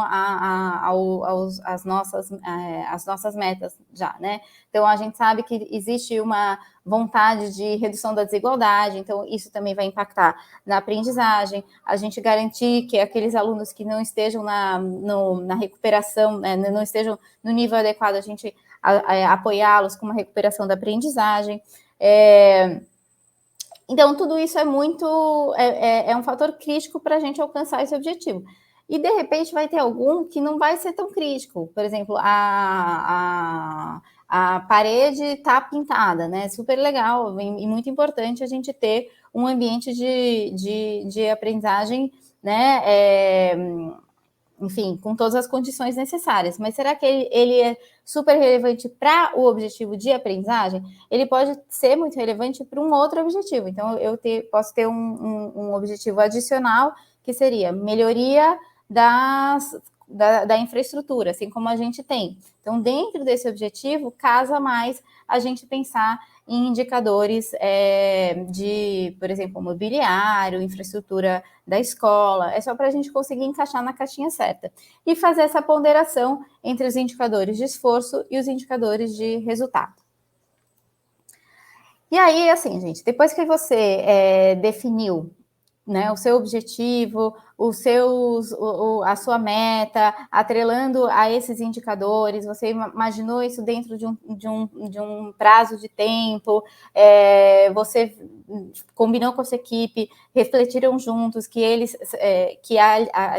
às nossas metas já, né? Então, a gente sabe que existe uma vontade de redução da desigualdade, então isso também vai impactar na aprendizagem, a gente garantir que aqueles alunos que não estejam na recuperação, né, não estejam no nível adequado, a gente apoiá-los com uma recuperação da aprendizagem. Então, tudo isso é um fator crítico para a gente alcançar esse objetivo. E, de repente, vai ter algum que não vai ser tão crítico. Por exemplo, a parede está pintada, né? Super legal e muito importante a gente ter um ambiente de aprendizagem, né? Enfim, com todas as condições necessárias. Mas será que ele é super relevante para o objetivo de aprendizagem? Ele pode ser muito relevante para um outro objetivo. Então, posso ter um objetivo adicional, que seria melhoria da infraestrutura, assim como a gente tem. Então, dentro desse objetivo, casa mais a gente pensar em indicadores por exemplo, mobiliário, infraestrutura da escola. É só para a gente conseguir encaixar na caixinha certa. E fazer essa ponderação entre os indicadores de esforço e os indicadores de resultado. E aí, assim, gente, depois que você definiu, né, o seu objetivo, a sua meta, atrelando a esses indicadores, você imaginou isso dentro de um prazo de tempo, você combinou com a sua equipe, refletiram juntos que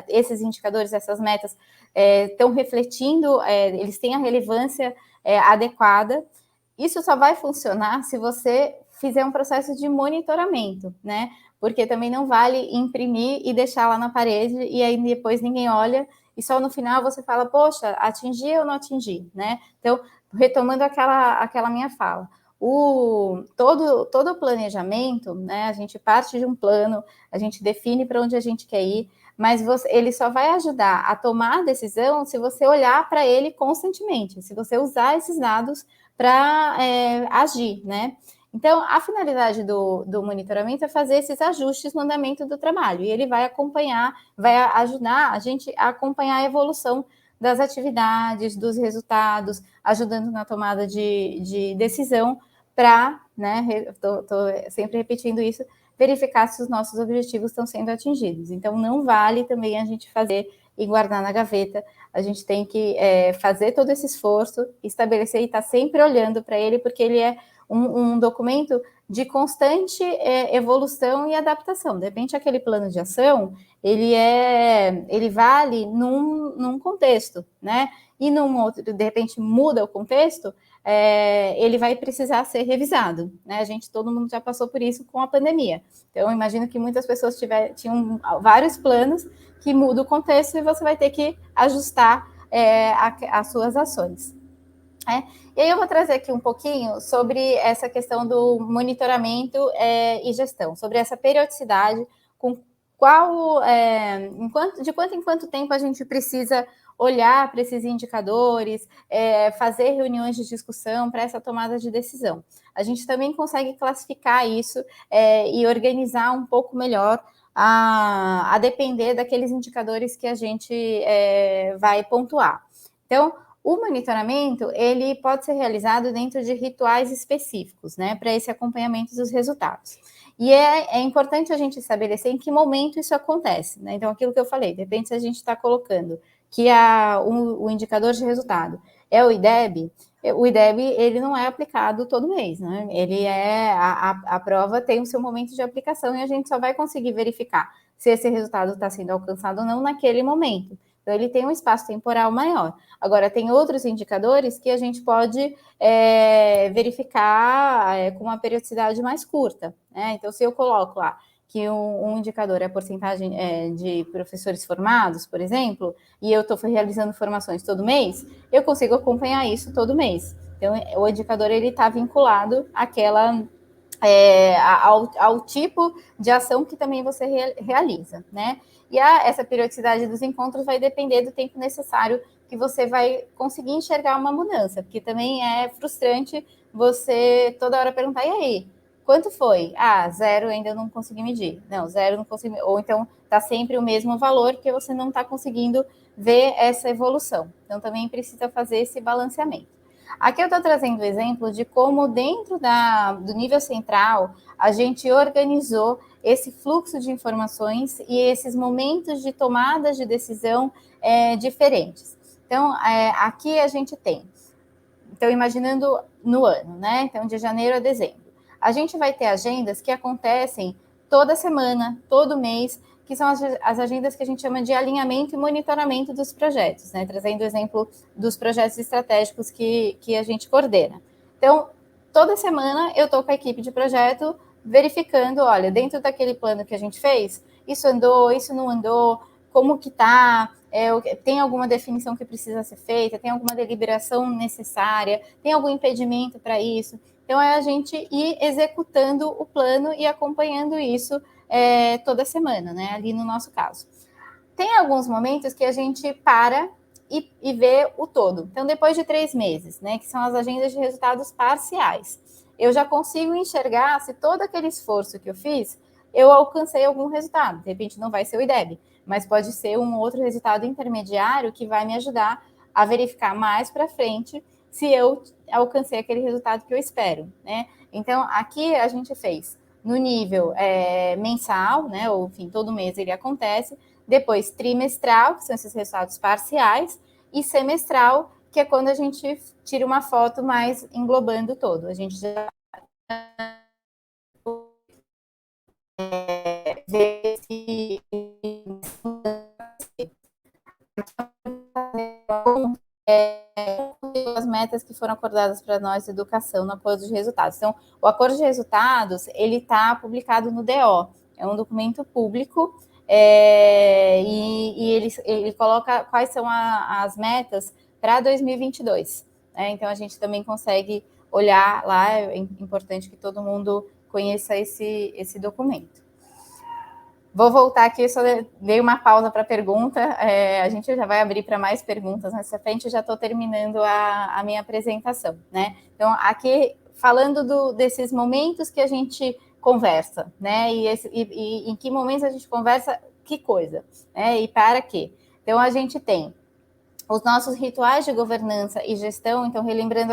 esses indicadores, essas metas estão refletindo, eles têm a relevância adequada. Isso só vai funcionar se você fizer um processo de monitoramento, né? Porque também não vale imprimir e deixar lá na parede e aí depois ninguém olha e só no final você fala, poxa, atingi ou não atingi, né? Então, retomando aquela minha fala, todo o planejamento, né? A gente parte de um plano, a gente define para onde a gente quer ir, mas ele só vai ajudar a tomar a decisão se você olhar para ele constantemente, se você usar esses dados para agir, né? Então, a finalidade do monitoramento é fazer esses ajustes no andamento do trabalho, e ele vai ajudar a gente a acompanhar a evolução das atividades, dos resultados, ajudando na tomada de decisão para, né, estou sempre repetindo isso, verificar se os nossos objetivos estão sendo atingidos. Então, não vale também a gente fazer e guardar na gaveta, a gente tem que fazer todo esse esforço, estabelecer e estar sempre olhando para ele, porque ele é um documento de constante evolução e adaptação. De repente, aquele plano de ação, ele vale num contexto, né? E num outro, de repente, muda o contexto, ele vai precisar ser revisado, né? Todo mundo já passou por isso com a pandemia. Então, eu imagino que muitas pessoas tinham vários planos que mudam o contexto e você vai ter que ajustar as suas ações. E aí eu vou trazer aqui um pouquinho sobre essa questão do monitoramento e gestão, sobre essa periodicidade, com de quanto em quanto tempo a gente precisa olhar para esses indicadores, fazer reuniões de discussão para essa tomada de decisão. A gente também consegue classificar isso e organizar um pouco melhor a depender daqueles indicadores que a gente vai pontuar. Então, o monitoramento, ele pode ser realizado dentro de rituais específicos, né, para esse acompanhamento dos resultados. E é importante a gente estabelecer em que momento isso acontece, né? Então, aquilo que eu falei, de repente, se a gente está colocando que o indicador de resultado é o IDEB, ele não é aplicado todo mês, né? A prova tem o seu momento de aplicação e a gente só vai conseguir verificar se esse resultado está sendo alcançado ou não naquele momento. Então, ele tem um espaço temporal maior. Agora, tem outros indicadores que a gente pode verificar com uma periodicidade mais curta, né? Então, se eu coloco lá que um indicador é a porcentagem de professores formados, por exemplo, e eu estou realizando formações todo mês, eu consigo acompanhar isso todo mês. Então, o indicador está vinculado ao tipo de ação que também você realiza, né? E essa periodicidade dos encontros vai depender do tempo necessário que você vai conseguir enxergar uma mudança, porque também é frustrante você toda hora perguntar, e aí, quanto foi? 0 ainda não consegui medir. Não, 0 não consegui, ou então está sempre o mesmo valor, porque você não está conseguindo ver essa evolução. Então, também precisa fazer esse balanceamento. Aqui eu estou trazendo o exemplo de como dentro do nível central a gente organizou esse fluxo de informações e esses momentos de tomadas de decisão diferentes. Então, aqui a gente tem, então imaginando no ano, né? Então, de janeiro a dezembro. A gente vai ter agendas que acontecem toda semana, todo mês, que são as agendas que a gente chama de alinhamento e monitoramento dos projetos, né? Trazendo o exemplo dos projetos estratégicos que a gente coordena. Então, toda semana eu estou com a equipe de projeto verificando, olha, dentro daquele plano que a gente fez, isso andou, isso não andou, como que está, tem alguma definição que precisa ser feita, tem alguma deliberação necessária, tem algum impedimento para isso. Então, é a gente ir executando o plano e acompanhando isso toda semana, né? Ali no nosso caso. Tem alguns momentos que a gente para e vê o todo. Então, depois de 3 meses, né? Que são as agendas de resultados parciais. Eu já consigo enxergar se todo aquele esforço que eu fiz, eu alcancei algum resultado. De repente, não vai ser o IDEB, mas pode ser um outro resultado intermediário que vai me ajudar a verificar mais para frente se eu alcancei aquele resultado que eu espero, né? Então, aqui a gente fez no nível mensal, né? Ou, enfim, todo mês ele acontece. Depois, trimestral, que são esses resultados parciais. E semestral, que é quando a gente tira uma foto mais englobando todo. A gente já vê se as metas que foram acordadas para nós de educação no acordo de resultados. Então, o acordo de resultados, ele está publicado no DO, é um documento público, e ele coloca quais são as metas para 2022. Né? Então, a gente também consegue olhar lá, é importante que todo mundo conheça esse documento. Vou voltar aqui, só dei uma pausa para a pergunta, a gente já vai abrir para mais perguntas nessa frente, eu já estou terminando a minha apresentação, né? Então, aqui, falando desses momentos que a gente conversa, né? E em que momentos a gente conversa, que coisa, né? E para quê? Então, a gente tem os nossos rituais de governança e gestão, então, relembrando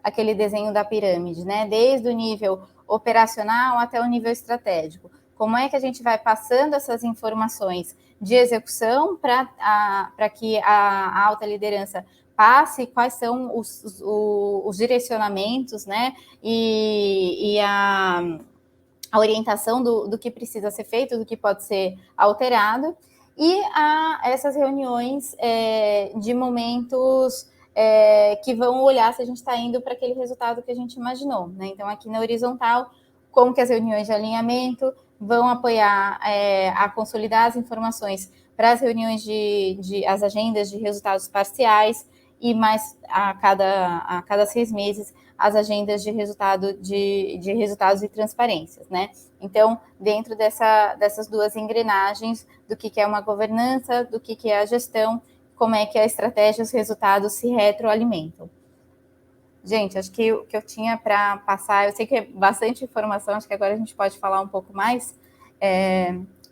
aquele desenho da pirâmide, né? Desde o nível operacional até o nível estratégico. Como é que a gente vai passando essas informações de execução para que a alta liderança passe quais são os direcionamentos, né? E a orientação do que precisa ser feito, do que pode ser alterado. E essas reuniões de momentos que vão olhar se a gente está indo para aquele resultado que a gente imaginou, né? Então, aqui na horizontal, como que as reuniões de alinhamento vão apoiar a consolidar as informações para as reuniões as agendas de resultados parciais e mais a cada 6 meses as agendas de resultados e transparências, né? Então, dentro dessas duas engrenagens do que é uma governança, do que é a gestão, como é que a estratégia e os resultados se retroalimentam. Gente, acho que o que eu tinha para passar, eu sei que é bastante informação, acho que agora a gente pode falar um pouco mais,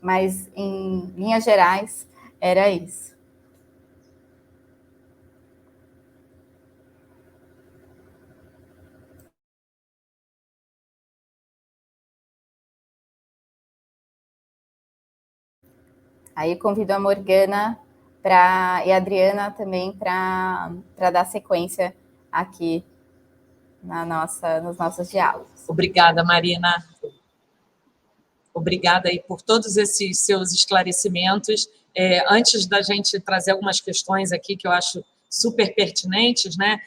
mas em linhas gerais, era isso. Aí convido a Morgana e a Adriana também para dar sequência aqui nos nossos diálogos. Obrigada, Marina. Obrigada aí por todos esses seus esclarecimentos. Antes da gente trazer algumas questões aqui que eu acho super pertinentes, né?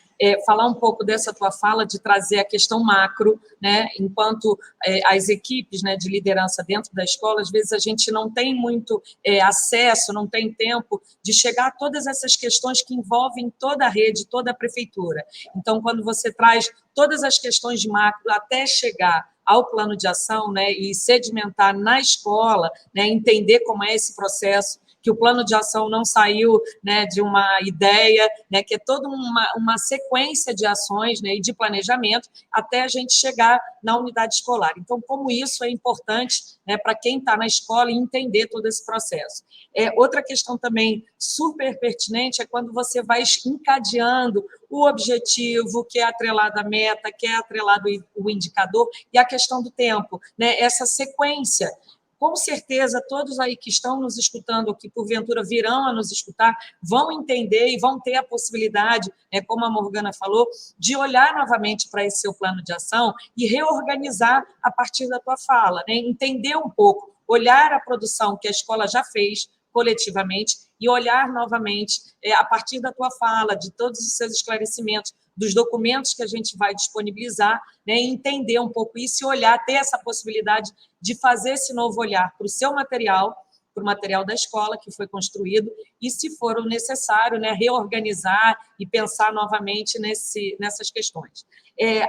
Falar um pouco dessa tua fala de trazer a questão macro, né? Enquanto as equipes, né, de liderança dentro da escola, às vezes a gente não tem muito acesso, não tem tempo de chegar a todas essas questões que envolvem toda a rede, toda a prefeitura. Então, quando você traz todas as questões de macro até chegar ao plano de ação, né, e sedimentar na escola, né, entender como é esse processo, que o plano de ação não saiu, né, de uma ideia, né, que é toda uma sequência de ações, né, e de planejamento até a gente chegar na unidade escolar. Então, como isso é importante, né, para quem está na escola e entender todo esse processo. Outra questão também super pertinente é quando você vai encadeando o objetivo, que é atrelado à meta, que é atrelado o indicador, e a questão do tempo, né, essa sequência. Com certeza, todos aí que estão nos escutando, ou que porventura virão a nos escutar, vão entender e vão ter a possibilidade, como a Morgana falou, de olhar novamente para esse seu plano de ação e reorganizar a partir da tua fala, né? Entender um pouco, olhar a produção que a escola já fez coletivamente e olhar novamente a partir da tua fala, de todos os seus esclarecimentos, dos documentos que a gente vai disponibilizar, né, entender um pouco isso e olhar, ter essa possibilidade de fazer esse novo olhar para o seu material, para o material da escola que foi construído, e, se for o necessário, né, reorganizar e pensar novamente nessas questões.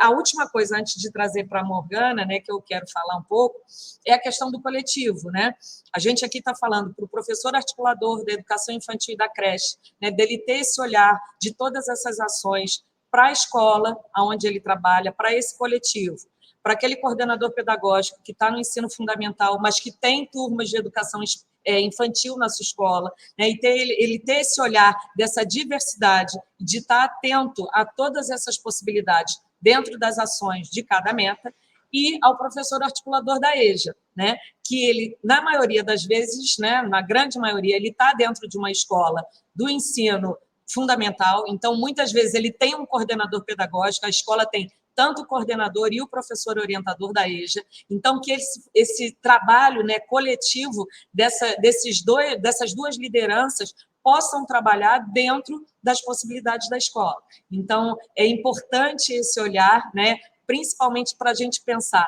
A última coisa, antes de trazer para a Morgana, né, que eu quero falar um pouco, é a questão do coletivo, né? A gente aqui está falando para o professor articulador da educação infantil e da creche, né, dele ter esse olhar de todas essas ações para a escola onde ele trabalha, para esse coletivo, para aquele coordenador pedagógico que está no ensino fundamental, mas que tem turmas de educação infantil na sua escola, né, e ele ter esse olhar dessa diversidade, de estar atento a todas essas possibilidades dentro das ações de cada meta, e ao professor articulador da EJA, né, que ele, na maioria das vezes, né, na grande maioria, ele está dentro de uma escola do ensino fundamental, então, muitas vezes, ele tem um coordenador pedagógico, a escola tem tanto o coordenador e o professor orientador da EJA, então, que esse trabalho, né, coletivo dessas duas lideranças possam trabalhar dentro das possibilidades da escola. Então, é importante esse olhar, né, principalmente para a gente pensar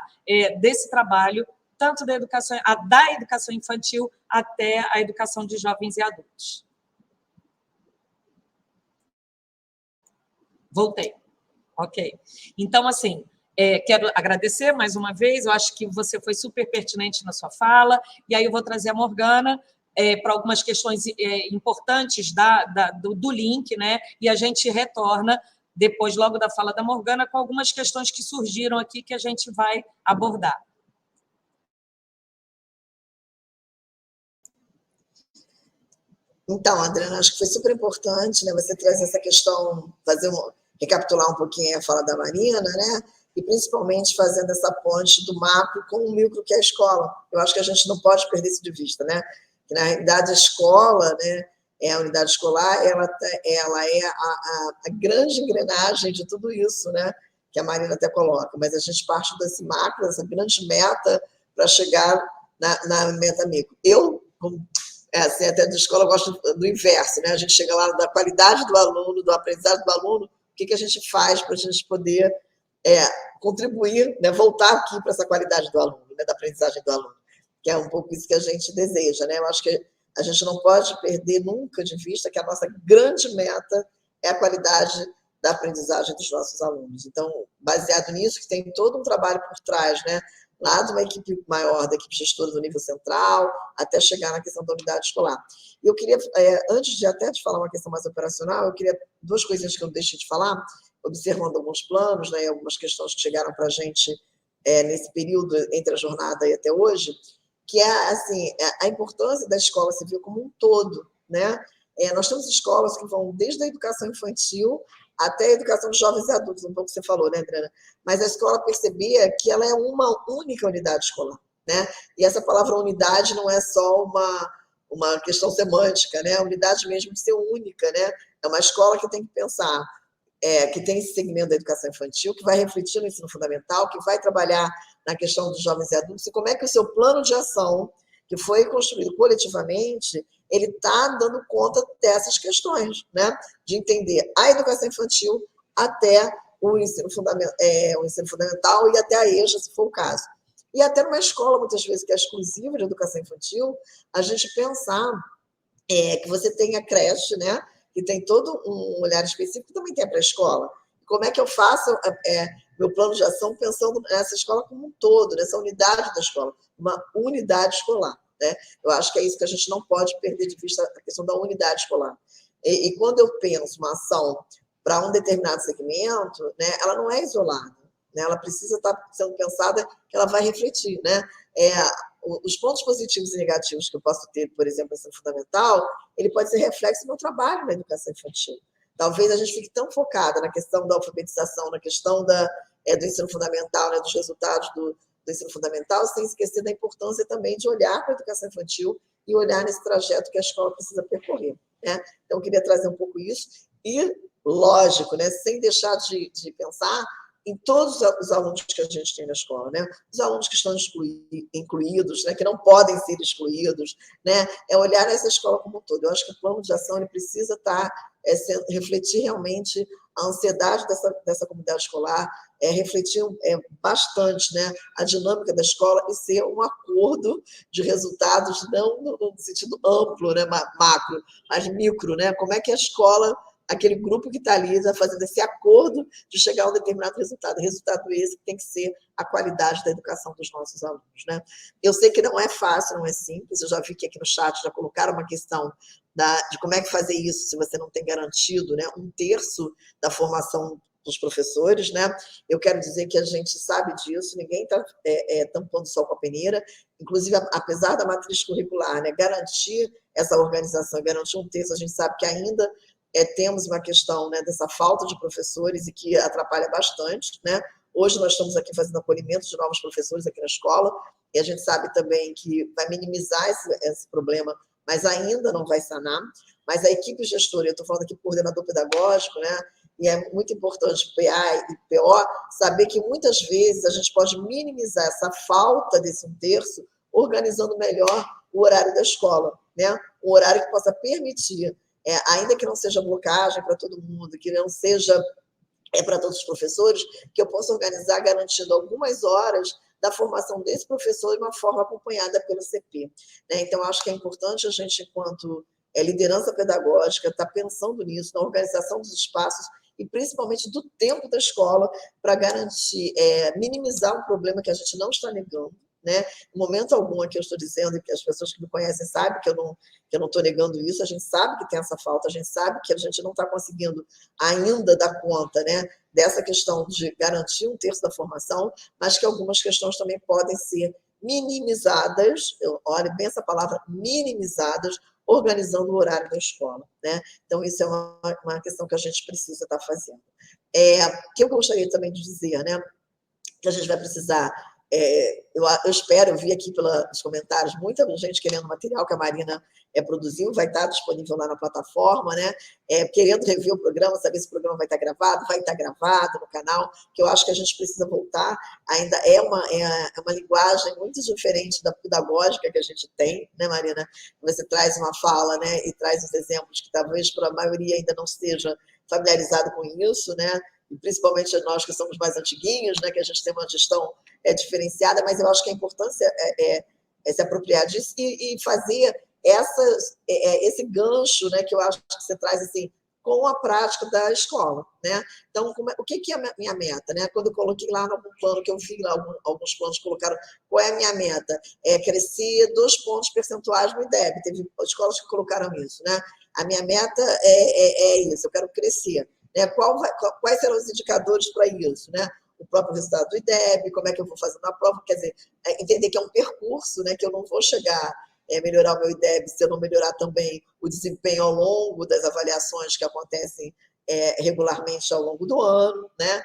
desse trabalho, tanto da educação infantil até a educação de jovens e adultos. Voltei. Ok. Então, assim, quero agradecer mais uma vez, eu acho que você foi super pertinente na sua fala, e aí eu vou trazer a Morgana para algumas questões importantes do link, né? E a gente retorna depois, logo da fala da Morgana, com algumas questões que surgiram aqui que a gente vai abordar. Então, Adriana, acho que foi super importante, né, você trazer essa questão, recapitular um pouquinho a fala da Marina, né, e principalmente fazendo essa ponte do macro com o micro, que é a escola. Eu acho que a gente não pode perder isso de vista, né? Que, na realidade, a escola, né, a unidade escolar, ela é a grande engrenagem de tudo isso, né, que a Marina até coloca, mas a gente parte desse macro, dessa grande meta, para chegar na meta micro. Eu, como assim, até da escola eu gosto do inverso, né? A gente chega lá da qualidade do aluno, do aprendizado do aluno, o que a gente faz para a gente poder contribuir, né? Voltar aqui para essa qualidade do aluno, né? Da aprendizagem do aluno, que é um pouco isso que a gente deseja, né? Eu acho que a gente não pode perder nunca de vista que a nossa grande meta é a qualidade da aprendizagem dos nossos alunos. Então, baseado nisso, que tem todo um trabalho por trás, né? Lá de uma equipe maior, da equipe gestora do nível central, até chegar na questão da unidade escolar. E eu queria, antes de até de falar uma questão mais operacional, eu queria duas coisinhas que eu deixei de falar, observando alguns planos, né, algumas questões que chegaram para a gente nesse período entre a jornada e até hoje, que é assim, a importância da escola civil como um todo, né? Nós temos escolas que vão desde a educação infantil até a educação de jovens e adultos, um pouco que você falou, né, Adriana? Mas a escola percebia que ela é uma única unidade escolar, né? E essa palavra unidade não é só uma questão semântica, né? A unidade mesmo de ser única, né? É uma escola que tem que pensar, que tem esse segmento da educação infantil, que vai refletir no ensino fundamental, que vai trabalhar na questão dos jovens e adultos, e como é que o seu plano de ação, que foi construído coletivamente, ele está dando conta dessas questões, né? De entender a educação infantil até o ensino fundamental e até a EJA, se for o caso. E até numa escola, muitas vezes, que é exclusiva de educação infantil, a gente pensar que você tem a creche, né? Que tem todo um olhar específico, também tem a pré-escola. Como é que eu faço meu plano de ação pensando nessa escola como um todo, nessa unidade da escola, uma unidade escolar, né? Eu acho que é isso que a gente não pode perder de vista, a questão da unidade escolar. E quando eu penso uma ação para um determinado segmento, né, ela não é isolada, né? Ela precisa estar sendo pensada que ela vai refletir, né? Os pontos positivos e negativos que eu posso ter, por exemplo, no ensino fundamental, ele pode ser reflexo do meu trabalho na educação infantil. Talvez a gente fique tão focada na questão da alfabetização, na questão do ensino fundamental, né, dos resultados do ensino fundamental, sem esquecer da importância também de olhar para a educação infantil e olhar nesse trajeto que a escola precisa percorrer, né? Então, eu queria trazer um pouco isso. E, lógico, né, sem deixar de pensar em todos os alunos que a gente tem na escola, né? Os alunos que estão incluídos, né? Que não podem ser excluídos, né? É olhar essa escola como um todo. Eu acho que o plano de ação ele precisa refletir realmente a ansiedade dessa comunidade escolar, refletir bastante, né, a dinâmica da escola e ser um acordo de resultados, não no sentido amplo, né, macro, mas micro, né? Como é que a escola, aquele grupo que está ali, está fazendo esse acordo de chegar a um determinado resultado. Resultado esse que tem que ser a qualidade da educação dos nossos alunos, né? Eu sei que não é fácil, não é simples, eu já vi que aqui no chat já colocaram uma questão de como é que fazer isso se você não tem garantido, né, 1/3 da formação dos professores, né? Eu quero dizer que a gente sabe disso, ninguém está tampando sol com a peneira, inclusive, apesar da matriz curricular, né, garantir essa organização, garantir 1/3, a gente sabe que ainda temos uma questão, né, dessa falta de professores e que atrapalha bastante, né? Hoje nós estamos aqui fazendo acolhimento de novos professores aqui na escola e a gente sabe também que vai minimizar esse problema, mas ainda não vai sanar. Mas a equipe gestora, eu estou falando aqui coordenador pedagógico, né? E é muito importante, PA e PO, saber que muitas vezes a gente pode minimizar essa falta desse 1/3 organizando melhor o horário da escola, né? Um horário que possa permitir, ainda que não seja blocagem para todo mundo, que não seja para todos os professores, que eu possa organizar garantindo algumas horas da formação desse professor de uma forma acompanhada pelo CP, né? Então, acho que é importante a gente, enquanto liderança pedagógica, estar pensando nisso, na organização dos espaços e principalmente do tempo da escola para garantir, minimizar um problema que a gente não está negando, né? Em momento algum aqui eu estou dizendo, que as pessoas que me conhecem sabem que eu não estou negando isso, a gente sabe que tem essa falta, a gente sabe que a gente não está conseguindo ainda dar conta, né, dessa questão de garantir 1/3 da formação, mas que algumas questões também podem ser minimizadas, olha bem essa palavra, minimizadas, organizando o horário da escola, né? Então, isso é uma questão que a gente precisa estar fazendo. Que eu gostaria também de dizer, né, que a gente vai precisar eu espero, eu vi aqui pelos comentários, muita gente querendo material que a Marina produziu, vai estar disponível lá na plataforma, né? Querendo rever o programa, saber se o programa vai estar gravado no canal, que eu acho que a gente precisa voltar, ainda é uma linguagem muito diferente da pedagógica que a gente tem, né, Marina? Você traz uma fala, né, e traz os exemplos que talvez para a maioria ainda não esteja familiarizado com isso, né? E principalmente nós que somos mais antiguinhos, né, que a gente tem uma gestão diferenciada, mas eu acho que a importância é se apropriar disso e fazer esse gancho, né, que eu acho que você traz assim, com a prática da escola, né? Então, o que é a minha meta, né? Quando eu coloquei lá no plano, que eu vi lá alguns planos colocaram, qual é a minha meta? Crescer 2 pontos percentuais no IDEB. Teve escolas que colocaram isso, né? A minha meta é isso, eu quero crescer. Né? Quais serão os indicadores para isso, né? O próprio resultado do IDEB, como é que eu vou fazer na prova, quer dizer, entender que é um percurso, né? Que eu não vou chegar melhorar o meu IDEB se eu não melhorar também o desempenho ao longo das avaliações que acontecem regularmente ao longo do ano, né?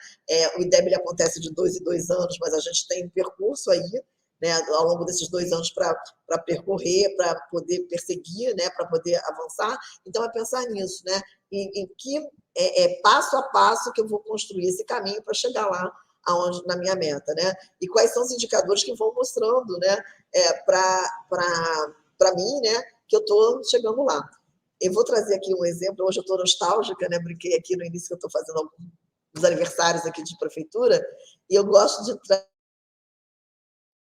O IDEB ele acontece de 2 em 2 anos, mas a gente tem um percurso aí, né, ao longo desses 2 anos para percorrer, para poder perseguir, né, para poder avançar. Então, é pensar nisso, né? Em que passo a passo que eu vou construir esse caminho para chegar lá na minha meta, né? E quais são os indicadores que vão mostrando, né, para mim, né, que eu estou chegando lá. Eu vou trazer aqui um exemplo, hoje eu estou nostálgica, né? Brinquei aqui no início que eu estou fazendo alguns aniversários aqui de prefeitura, e eu gosto de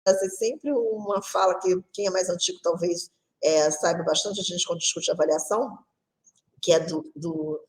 trazer sempre uma fala que quem é mais antigo talvez saiba bastante, a gente quando discute avaliação, que é do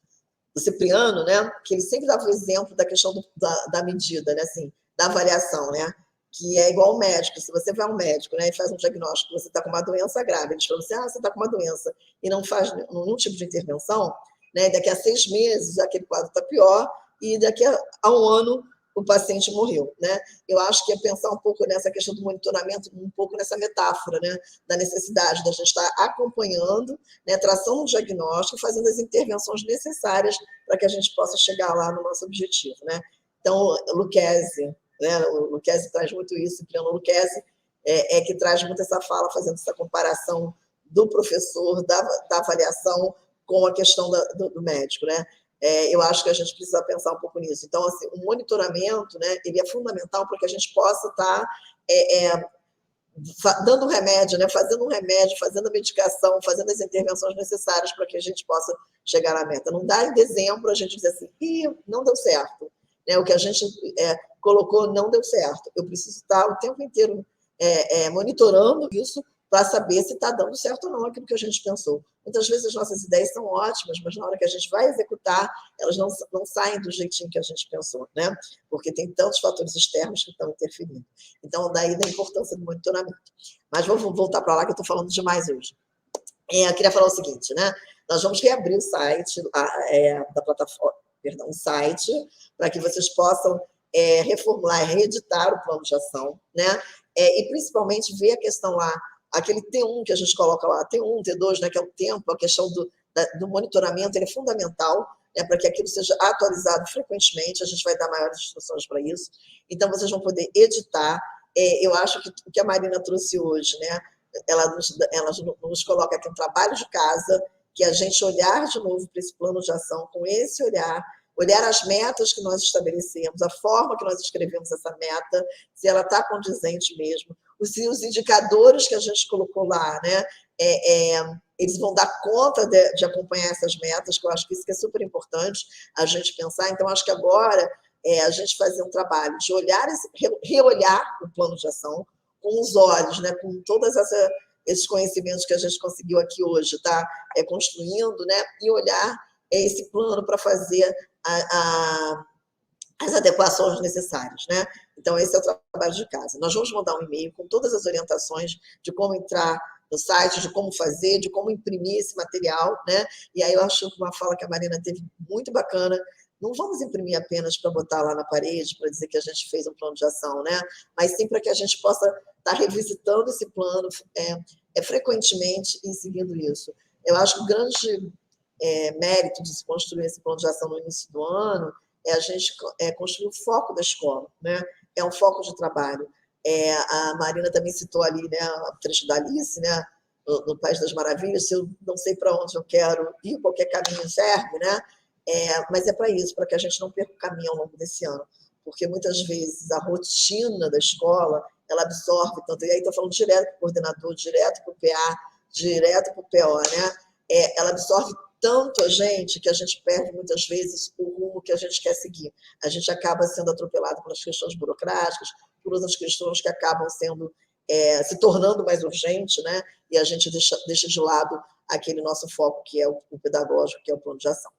Cipriano, né? Que ele sempre dava o exemplo da questão da medida, né? Assim, da avaliação, né? Que é igual ao médico. Se você vai ao médico, né, e faz um diagnóstico, você está com uma doença grave, eles falam assim, você está com uma doença, e não faz nenhum tipo de intervenção, né? Daqui a 6 meses aquele quadro está pior, e daqui a 1 ano o paciente morreu, né? Eu acho que é pensar um pouco nessa questão do monitoramento, um pouco nessa metáfora, né? Da necessidade da gente estar acompanhando, né? Traçando um diagnóstico, fazendo as intervenções necessárias para que a gente possa chegar lá no nosso objetivo, né? Então, Lucchesi, né? O Lucchesi traz muito isso, o Cipriano Lucchesi que traz muito essa fala, fazendo essa comparação do professor, da avaliação com a questão do médico, né? Eu acho que a gente precisa pensar um pouco nisso. Então, assim, o monitoramento, né, ele é fundamental para que a gente possa estar dando remédio, né, fazendo um remédio, fazendo a medicação, fazendo as intervenções necessárias para que a gente possa chegar na meta. Não dá em dezembro a gente dizer assim, não deu certo. Né, o que a gente colocou não deu certo. Eu preciso estar o tempo inteiro monitorando isso para saber se está dando certo ou não aquilo que a gente pensou. Muitas vezes as nossas ideias são ótimas, mas na hora que a gente vai executar, elas não saem do jeitinho que a gente pensou, né? Porque tem tantos fatores externos que estão interferindo. Então, daí da importância do monitoramento. Mas vou voltar para lá, que eu estou falando demais hoje. Eu queria falar o seguinte, né? Nós vamos reabrir o site da plataforma, perdão, o site, para que vocês possam reformular e reeditar o plano de ação, né? E principalmente ver a questão lá, aquele T1 que a gente coloca lá, T1, T2, né, que é o tempo, a questão do monitoramento, ele é fundamental, né, para que aquilo seja atualizado frequentemente, a gente vai dar maiores instruções para isso. Então, vocês vão poder editar. Eu acho que o que a Marina trouxe hoje, né, ela nos coloca aqui um trabalho de casa, que a gente olhar de novo para esse plano de ação, com esse olhar as metas que nós estabelecemos, a forma que nós escrevemos essa meta, se ela está condizente mesmo, os indicadores que a gente colocou lá, né? Eles vão dar conta de acompanhar essas metas, que eu acho que isso que é super importante a gente pensar. Então, acho que agora a gente fazer um trabalho de reolhar o plano de ação com os olhos, né? Com todos esses conhecimentos que a gente conseguiu aqui hoje, tá? Construindo, né? E olhar esse plano para fazer as adequações necessárias, né? Então, esse é o trabalho de casa. Nós vamos mandar um e-mail com todas as orientações de como entrar no site, de como fazer, de como imprimir esse material, né? E aí eu acho que uma fala que a Marina teve muito bacana, não vamos imprimir apenas para botar lá na parede, para dizer que a gente fez um plano de ação, né? Mas sim para que a gente possa estar revisitando esse plano frequentemente e seguindo isso. Eu acho que o grande mérito de se construir esse plano de ação no início do ano é a gente construir o foco da escola, né? É um foco de trabalho. A Marina também citou ali, né, o trecho da Alice, né, no País das Maravilhas, se eu não sei para onde eu quero ir, qualquer caminho serve, né? Mas é para isso, para que a gente não perca o caminho ao longo desse ano, porque muitas vezes a rotina da escola, ela absorve tanto, e aí estou falando direto para o coordenador, direto para o PA, direto para o PO, né? Ela absorve tanto a gente que a gente perde muitas vezes o rumo que a gente quer seguir. A gente acaba sendo atropelado pelas questões burocráticas, por outras questões que acabam sendo se tornando mais urgente, né? E a gente deixa de lado aquele nosso foco que é o pedagógico, que é o plano de ação.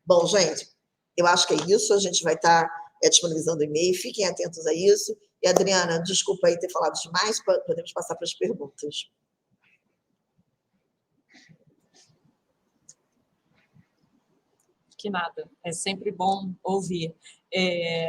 Bom, gente, eu acho que é isso. A gente vai estar disponibilizando o e-mail. Fiquem atentos a isso. E, Adriana, desculpa aí ter falado demais, podemos passar para as perguntas. Que nada, é sempre bom ouvir.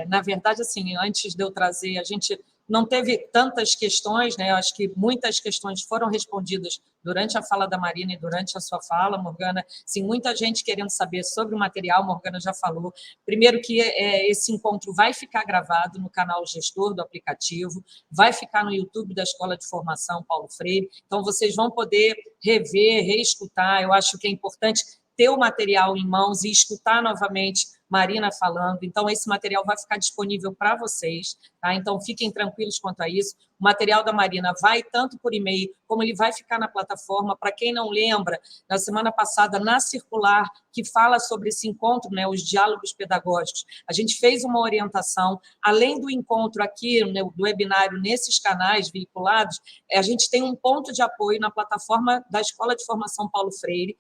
Na verdade, assim, antes de eu trazer, a gente não teve tantas questões, né? Eu acho que muitas questões foram respondidas durante a fala da Marina e durante a sua fala, Morgana. Sim, muita gente querendo saber sobre o material, Morgana já falou. Primeiro que esse encontro vai ficar gravado no canal Gestor do aplicativo, vai ficar no YouTube da Escola de Formação Paulo Freire, então vocês vão poder rever, reescutar. Eu acho que é importante ter o material em mãos e escutar novamente Marina falando. Então, esse material vai ficar disponível para vocês, tá? Então, fiquem tranquilos quanto a isso. O material da Marina vai tanto por e-mail, como ele vai ficar na plataforma. Para quem não lembra, na semana passada, na circular, que fala sobre esse encontro, né, os diálogos pedagógicos, a gente fez uma orientação, além do encontro aqui, né, do webinário, nesses canais vinculados, a gente tem um ponto de apoio na plataforma da Escola de Formação Paulo Freire.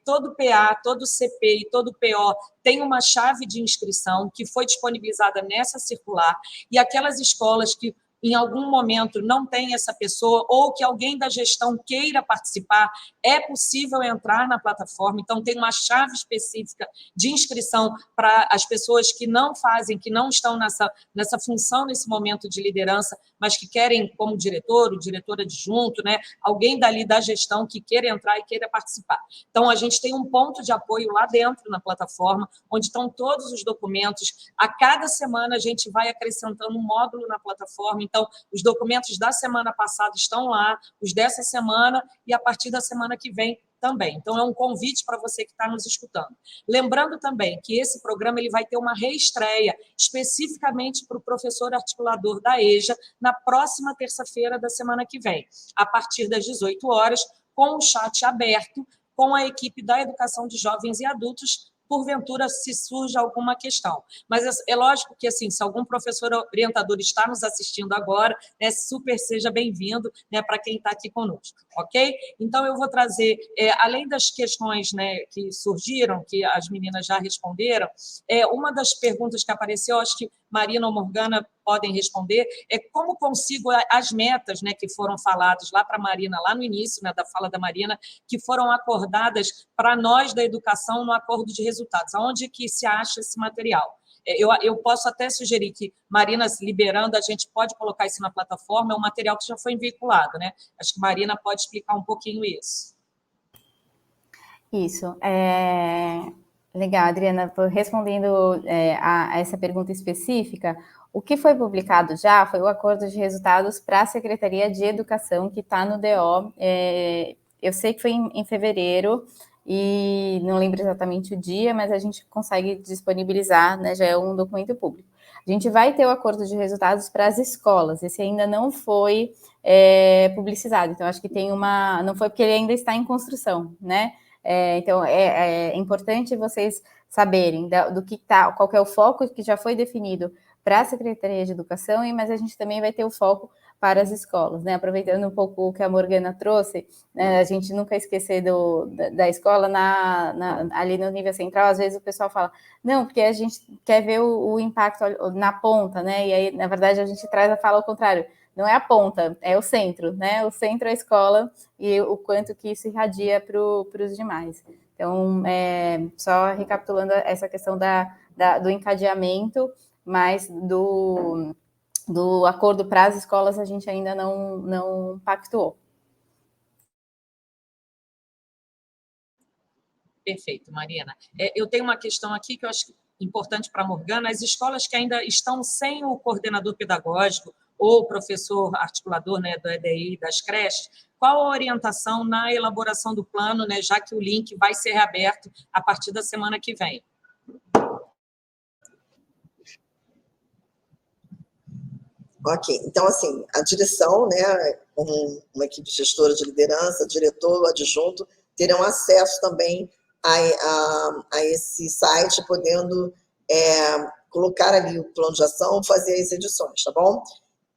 Todo PA, todo CP e todo PO tem uma chave de inscrição que foi disponibilizada nessa circular, e aquelas escolas que em algum momento não tem essa pessoa ou que alguém da gestão queira participar, é possível entrar na plataforma. Então, tem uma chave específica de inscrição para as pessoas que não fazem, que não estão nessa função, nesse momento de liderança, mas que querem, como diretor, o diretor adjunto, né, alguém dali da gestão que queira entrar e queira participar. Então, a gente tem um ponto de apoio lá dentro na plataforma, onde estão todos os documentos. A cada semana, a gente vai acrescentando um módulo na plataforma. Então, os documentos da semana passada estão lá, os dessa semana e a partir da semana que vem também. Então, é um convite para você que está nos escutando. Lembrando também que esse programa ele vai ter uma reestreia especificamente para o professor articulador da EJA na próxima terça-feira da semana que vem, a partir das 18 horas, com o chat aberto, com a equipe da Educação de Jovens e Adultos, porventura se surge alguma questão. Mas é lógico que, assim, se algum professor orientador está nos assistindo agora, né, super seja bem-vindo, né, para quem está aqui conosco, ok? Então, eu vou trazer, além das questões, né, que surgiram, que as meninas já responderam, uma das perguntas que apareceu, acho que Marina ou Morgana podem responder, como consigo as metas, né, que foram faladas lá para a Marina, lá no início, né, da fala da Marina, que foram acordadas para nós da educação no acordo de resultados. Aonde que se acha esse material? Eu posso até sugerir que, Marina, liberando, a gente pode colocar isso na plataforma, é um material que já foi vinculado, né? Acho que Marina pode explicar um pouquinho isso. Isso. Legal, Adriana, respondendo a essa pergunta específica, o que foi publicado já foi o acordo de resultados para a Secretaria de Educação, que está no DO. Eu sei que foi em fevereiro, e não lembro exatamente o dia, mas a gente consegue disponibilizar, né, já é um documento público. A gente vai ter o acordo de resultados para as escolas, esse ainda não foi publicizado, então acho que tem não foi porque ele ainda está em construção, né? Então, é importante vocês saberem qual que é o foco que já foi definido para a Secretaria de Educação, mas a gente também vai ter o foco para as escolas, né? Aproveitando um pouco o que a Morgana trouxe, né? A gente nunca esquecer da escola ali no nível central. Às vezes o pessoal fala, não, porque a gente quer ver o impacto na ponta, né? E aí, na verdade, a gente traz a fala ao contrário. Não é a ponta, é o centro, né? O centro é a escola e o quanto que isso irradia para os demais. Então, só recapitulando essa questão do encadeamento, mas do acordo para as escolas a gente ainda não pactuou. Perfeito, Marina. Eu tenho uma questão aqui que eu acho importante para a Morgana. As escolas que ainda estão sem o coordenador pedagógico ou professor articulador, né, do EDI, das creches, qual a orientação na elaboração do plano, né, já que o link vai ser reaberto a partir da semana que vem? Ok, então, assim, a direção, né, uma equipe gestora de liderança, diretor, adjunto, terão acesso também a esse site, podendo colocar ali o plano de ação, fazer as edições, tá bom?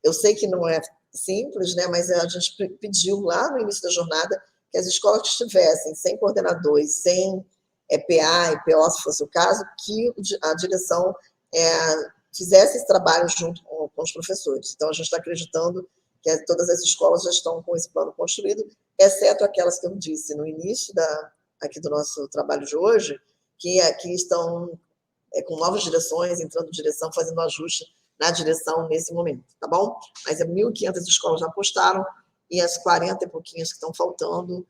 Eu sei que não é simples, né, mas a gente pediu lá no início da jornada que as escolas que estivessem sem coordenador e sem PA e PO, se fosse o caso, que a direção fizesse esse trabalho junto com os professores. Então, a gente está acreditando que todas as escolas já estão com esse plano construído, exceto aquelas que eu disse no início aqui do nosso trabalho de hoje, que aqui estão com novas direções, entrando direção, fazendo ajuste na direção nesse momento, tá bom? Mas 1.500 escolas já postaram, e as 40 e pouquinhas que estão faltando,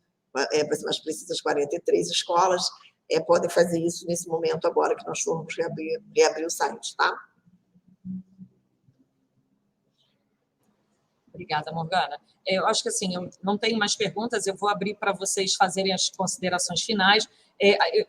as precisas 43 escolas, podem fazer isso nesse momento agora que nós formos reabrir o site, tá? Obrigada, Morgana. Eu acho que, assim, eu não tenho mais perguntas, eu vou abrir para vocês fazerem as considerações finais.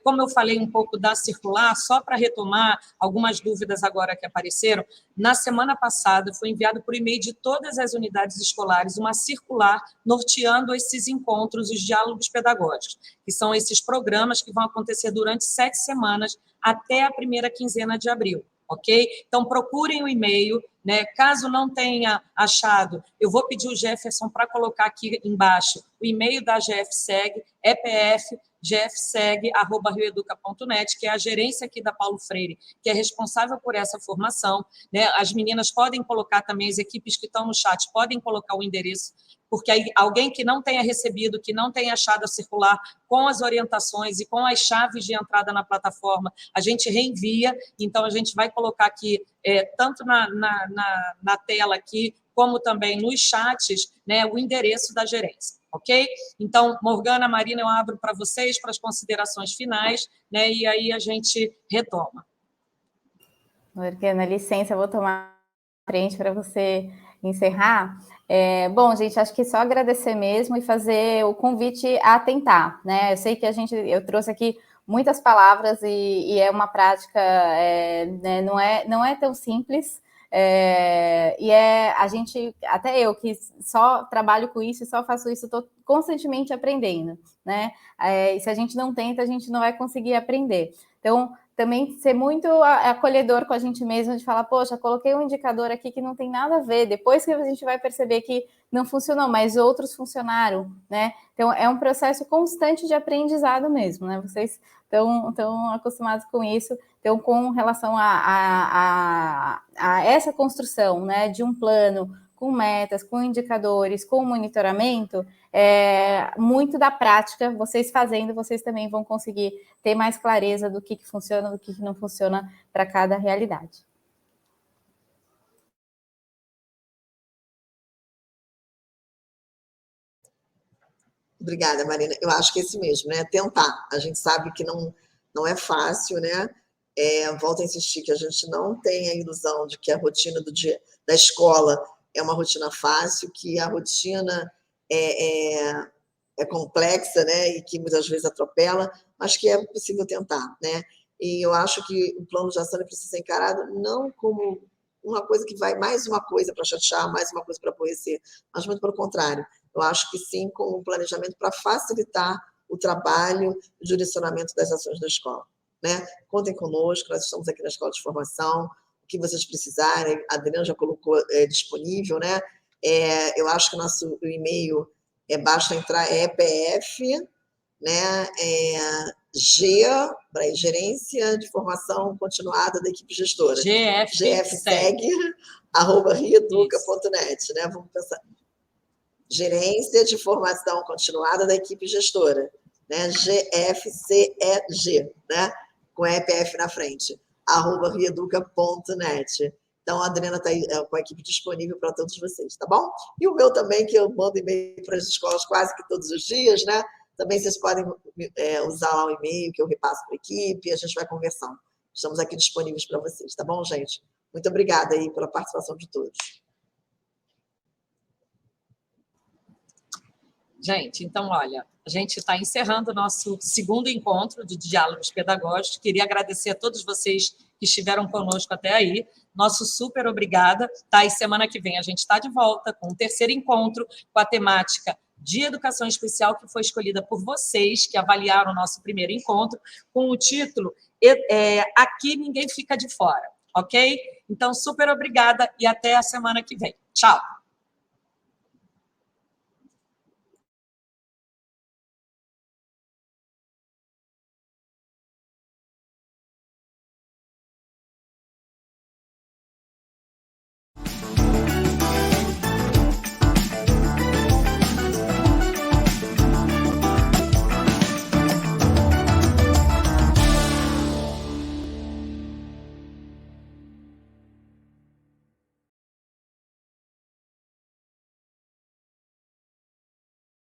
Como eu falei um pouco da circular, só para retomar algumas dúvidas agora que apareceram, na semana passada foi enviado por e-mail de todas as unidades escolares uma circular norteando esses encontros, os diálogos pedagógicos, que são esses programas que vão acontecer durante 7 semanas até a primeira quinzena de abril. Ok? Então, procurem o e-mail, né? Caso não tenha achado, eu vou pedir o Jefferson para colocar aqui embaixo o e-mail da GFSEG, epf.gfseg@rioeduca.net, que é a gerência aqui da Paulo Freire, que é responsável por essa formação, né? As meninas podem colocar também, as equipes que estão no chat podem colocar o endereço, porque aí alguém que não tenha recebido, que não tenha achado a circular com as orientações e com as chaves de entrada na plataforma, a gente reenvia. Então, a gente vai colocar aqui, tanto na tela aqui, como também nos chats, né, o endereço da gerência, ok? Então, Morgana, Marina, eu abro para vocês, para as considerações finais, né, e aí a gente retoma. Morgana, licença, eu vou tomar a frente para você encerrar. Bom, gente, acho que só agradecer mesmo e fazer o convite a tentar, né? Eu sei que eu trouxe aqui muitas palavras e é uma prática, né, não é tão simples, a gente, até eu que só trabalho com isso e só faço isso, estou constantemente aprendendo, né? E se a gente não tenta, a gente não vai conseguir aprender. Então, também ser muito acolhedor com a gente mesmo, de falar, poxa, coloquei um indicador aqui que não tem nada a ver, depois que a gente vai perceber que não funcionou, mas outros funcionaram, né? Então, é um processo constante de aprendizado mesmo, né? Vocês estão acostumados com isso. Então, com relação a essa construção, né, de um plano com metas, com indicadores, com monitoramento, muito da prática, vocês fazendo, vocês também vão conseguir ter mais clareza do que funciona, do que não funciona para cada realidade. Obrigada, Marina. Eu acho que é esse mesmo, né? Tentar. A gente sabe que não é fácil, né? Volto a insistir que a gente não tem a ilusão de que a rotina da escola é uma rotina fácil, que a rotina é complexa, né? E que muitas vezes atropela, mas que é possível tentar, né? E eu acho que o plano de ação precisa ser encarado não como uma coisa que vai mais uma coisa para chatear, mais uma coisa para aborrecer, mas muito pelo contrário. Eu acho que sim, com um planejamento para facilitar o trabalho e o direcionamento das ações da escola, né? Contem conosco, nós estamos aqui na Escola de Formação, o que vocês precisarem, a Adriana já colocou disponível, né? Eu acho que o nosso e-mail basta entrar, EPF, né? Gerência de Formação Continuada da Equipe Gestora. gfseg@rieduca.net, né? Vamos pensar. Gerência de Formação Continuada da Equipe Gestora, né? GFCEG, né? Com EPF na frente, @rieduca.net. Então, a Adriana está aí com a equipe disponível para todos vocês, tá bom? E o meu também, que eu mando e-mail para as escolas quase que todos os dias, né? Também vocês podem usar lá o e-mail que eu repasso para a equipe e a gente vai conversando. Estamos aqui disponíveis para vocês, tá bom, gente? Muito obrigada aí pela participação de todos. Gente, então, olha, a gente está encerrando o nosso segundo encontro de diálogos pedagógicos. Queria agradecer a todos vocês que estiveram conosco até aí. Nosso super obrigada. Tá? E semana que vem a gente está de volta com o terceiro encontro com a temática de educação especial, que foi escolhida por vocês, que avaliaram o nosso primeiro encontro, com o título Aqui Ninguém Fica de Fora, ok? Então, super obrigada e até a semana que vem. Tchau!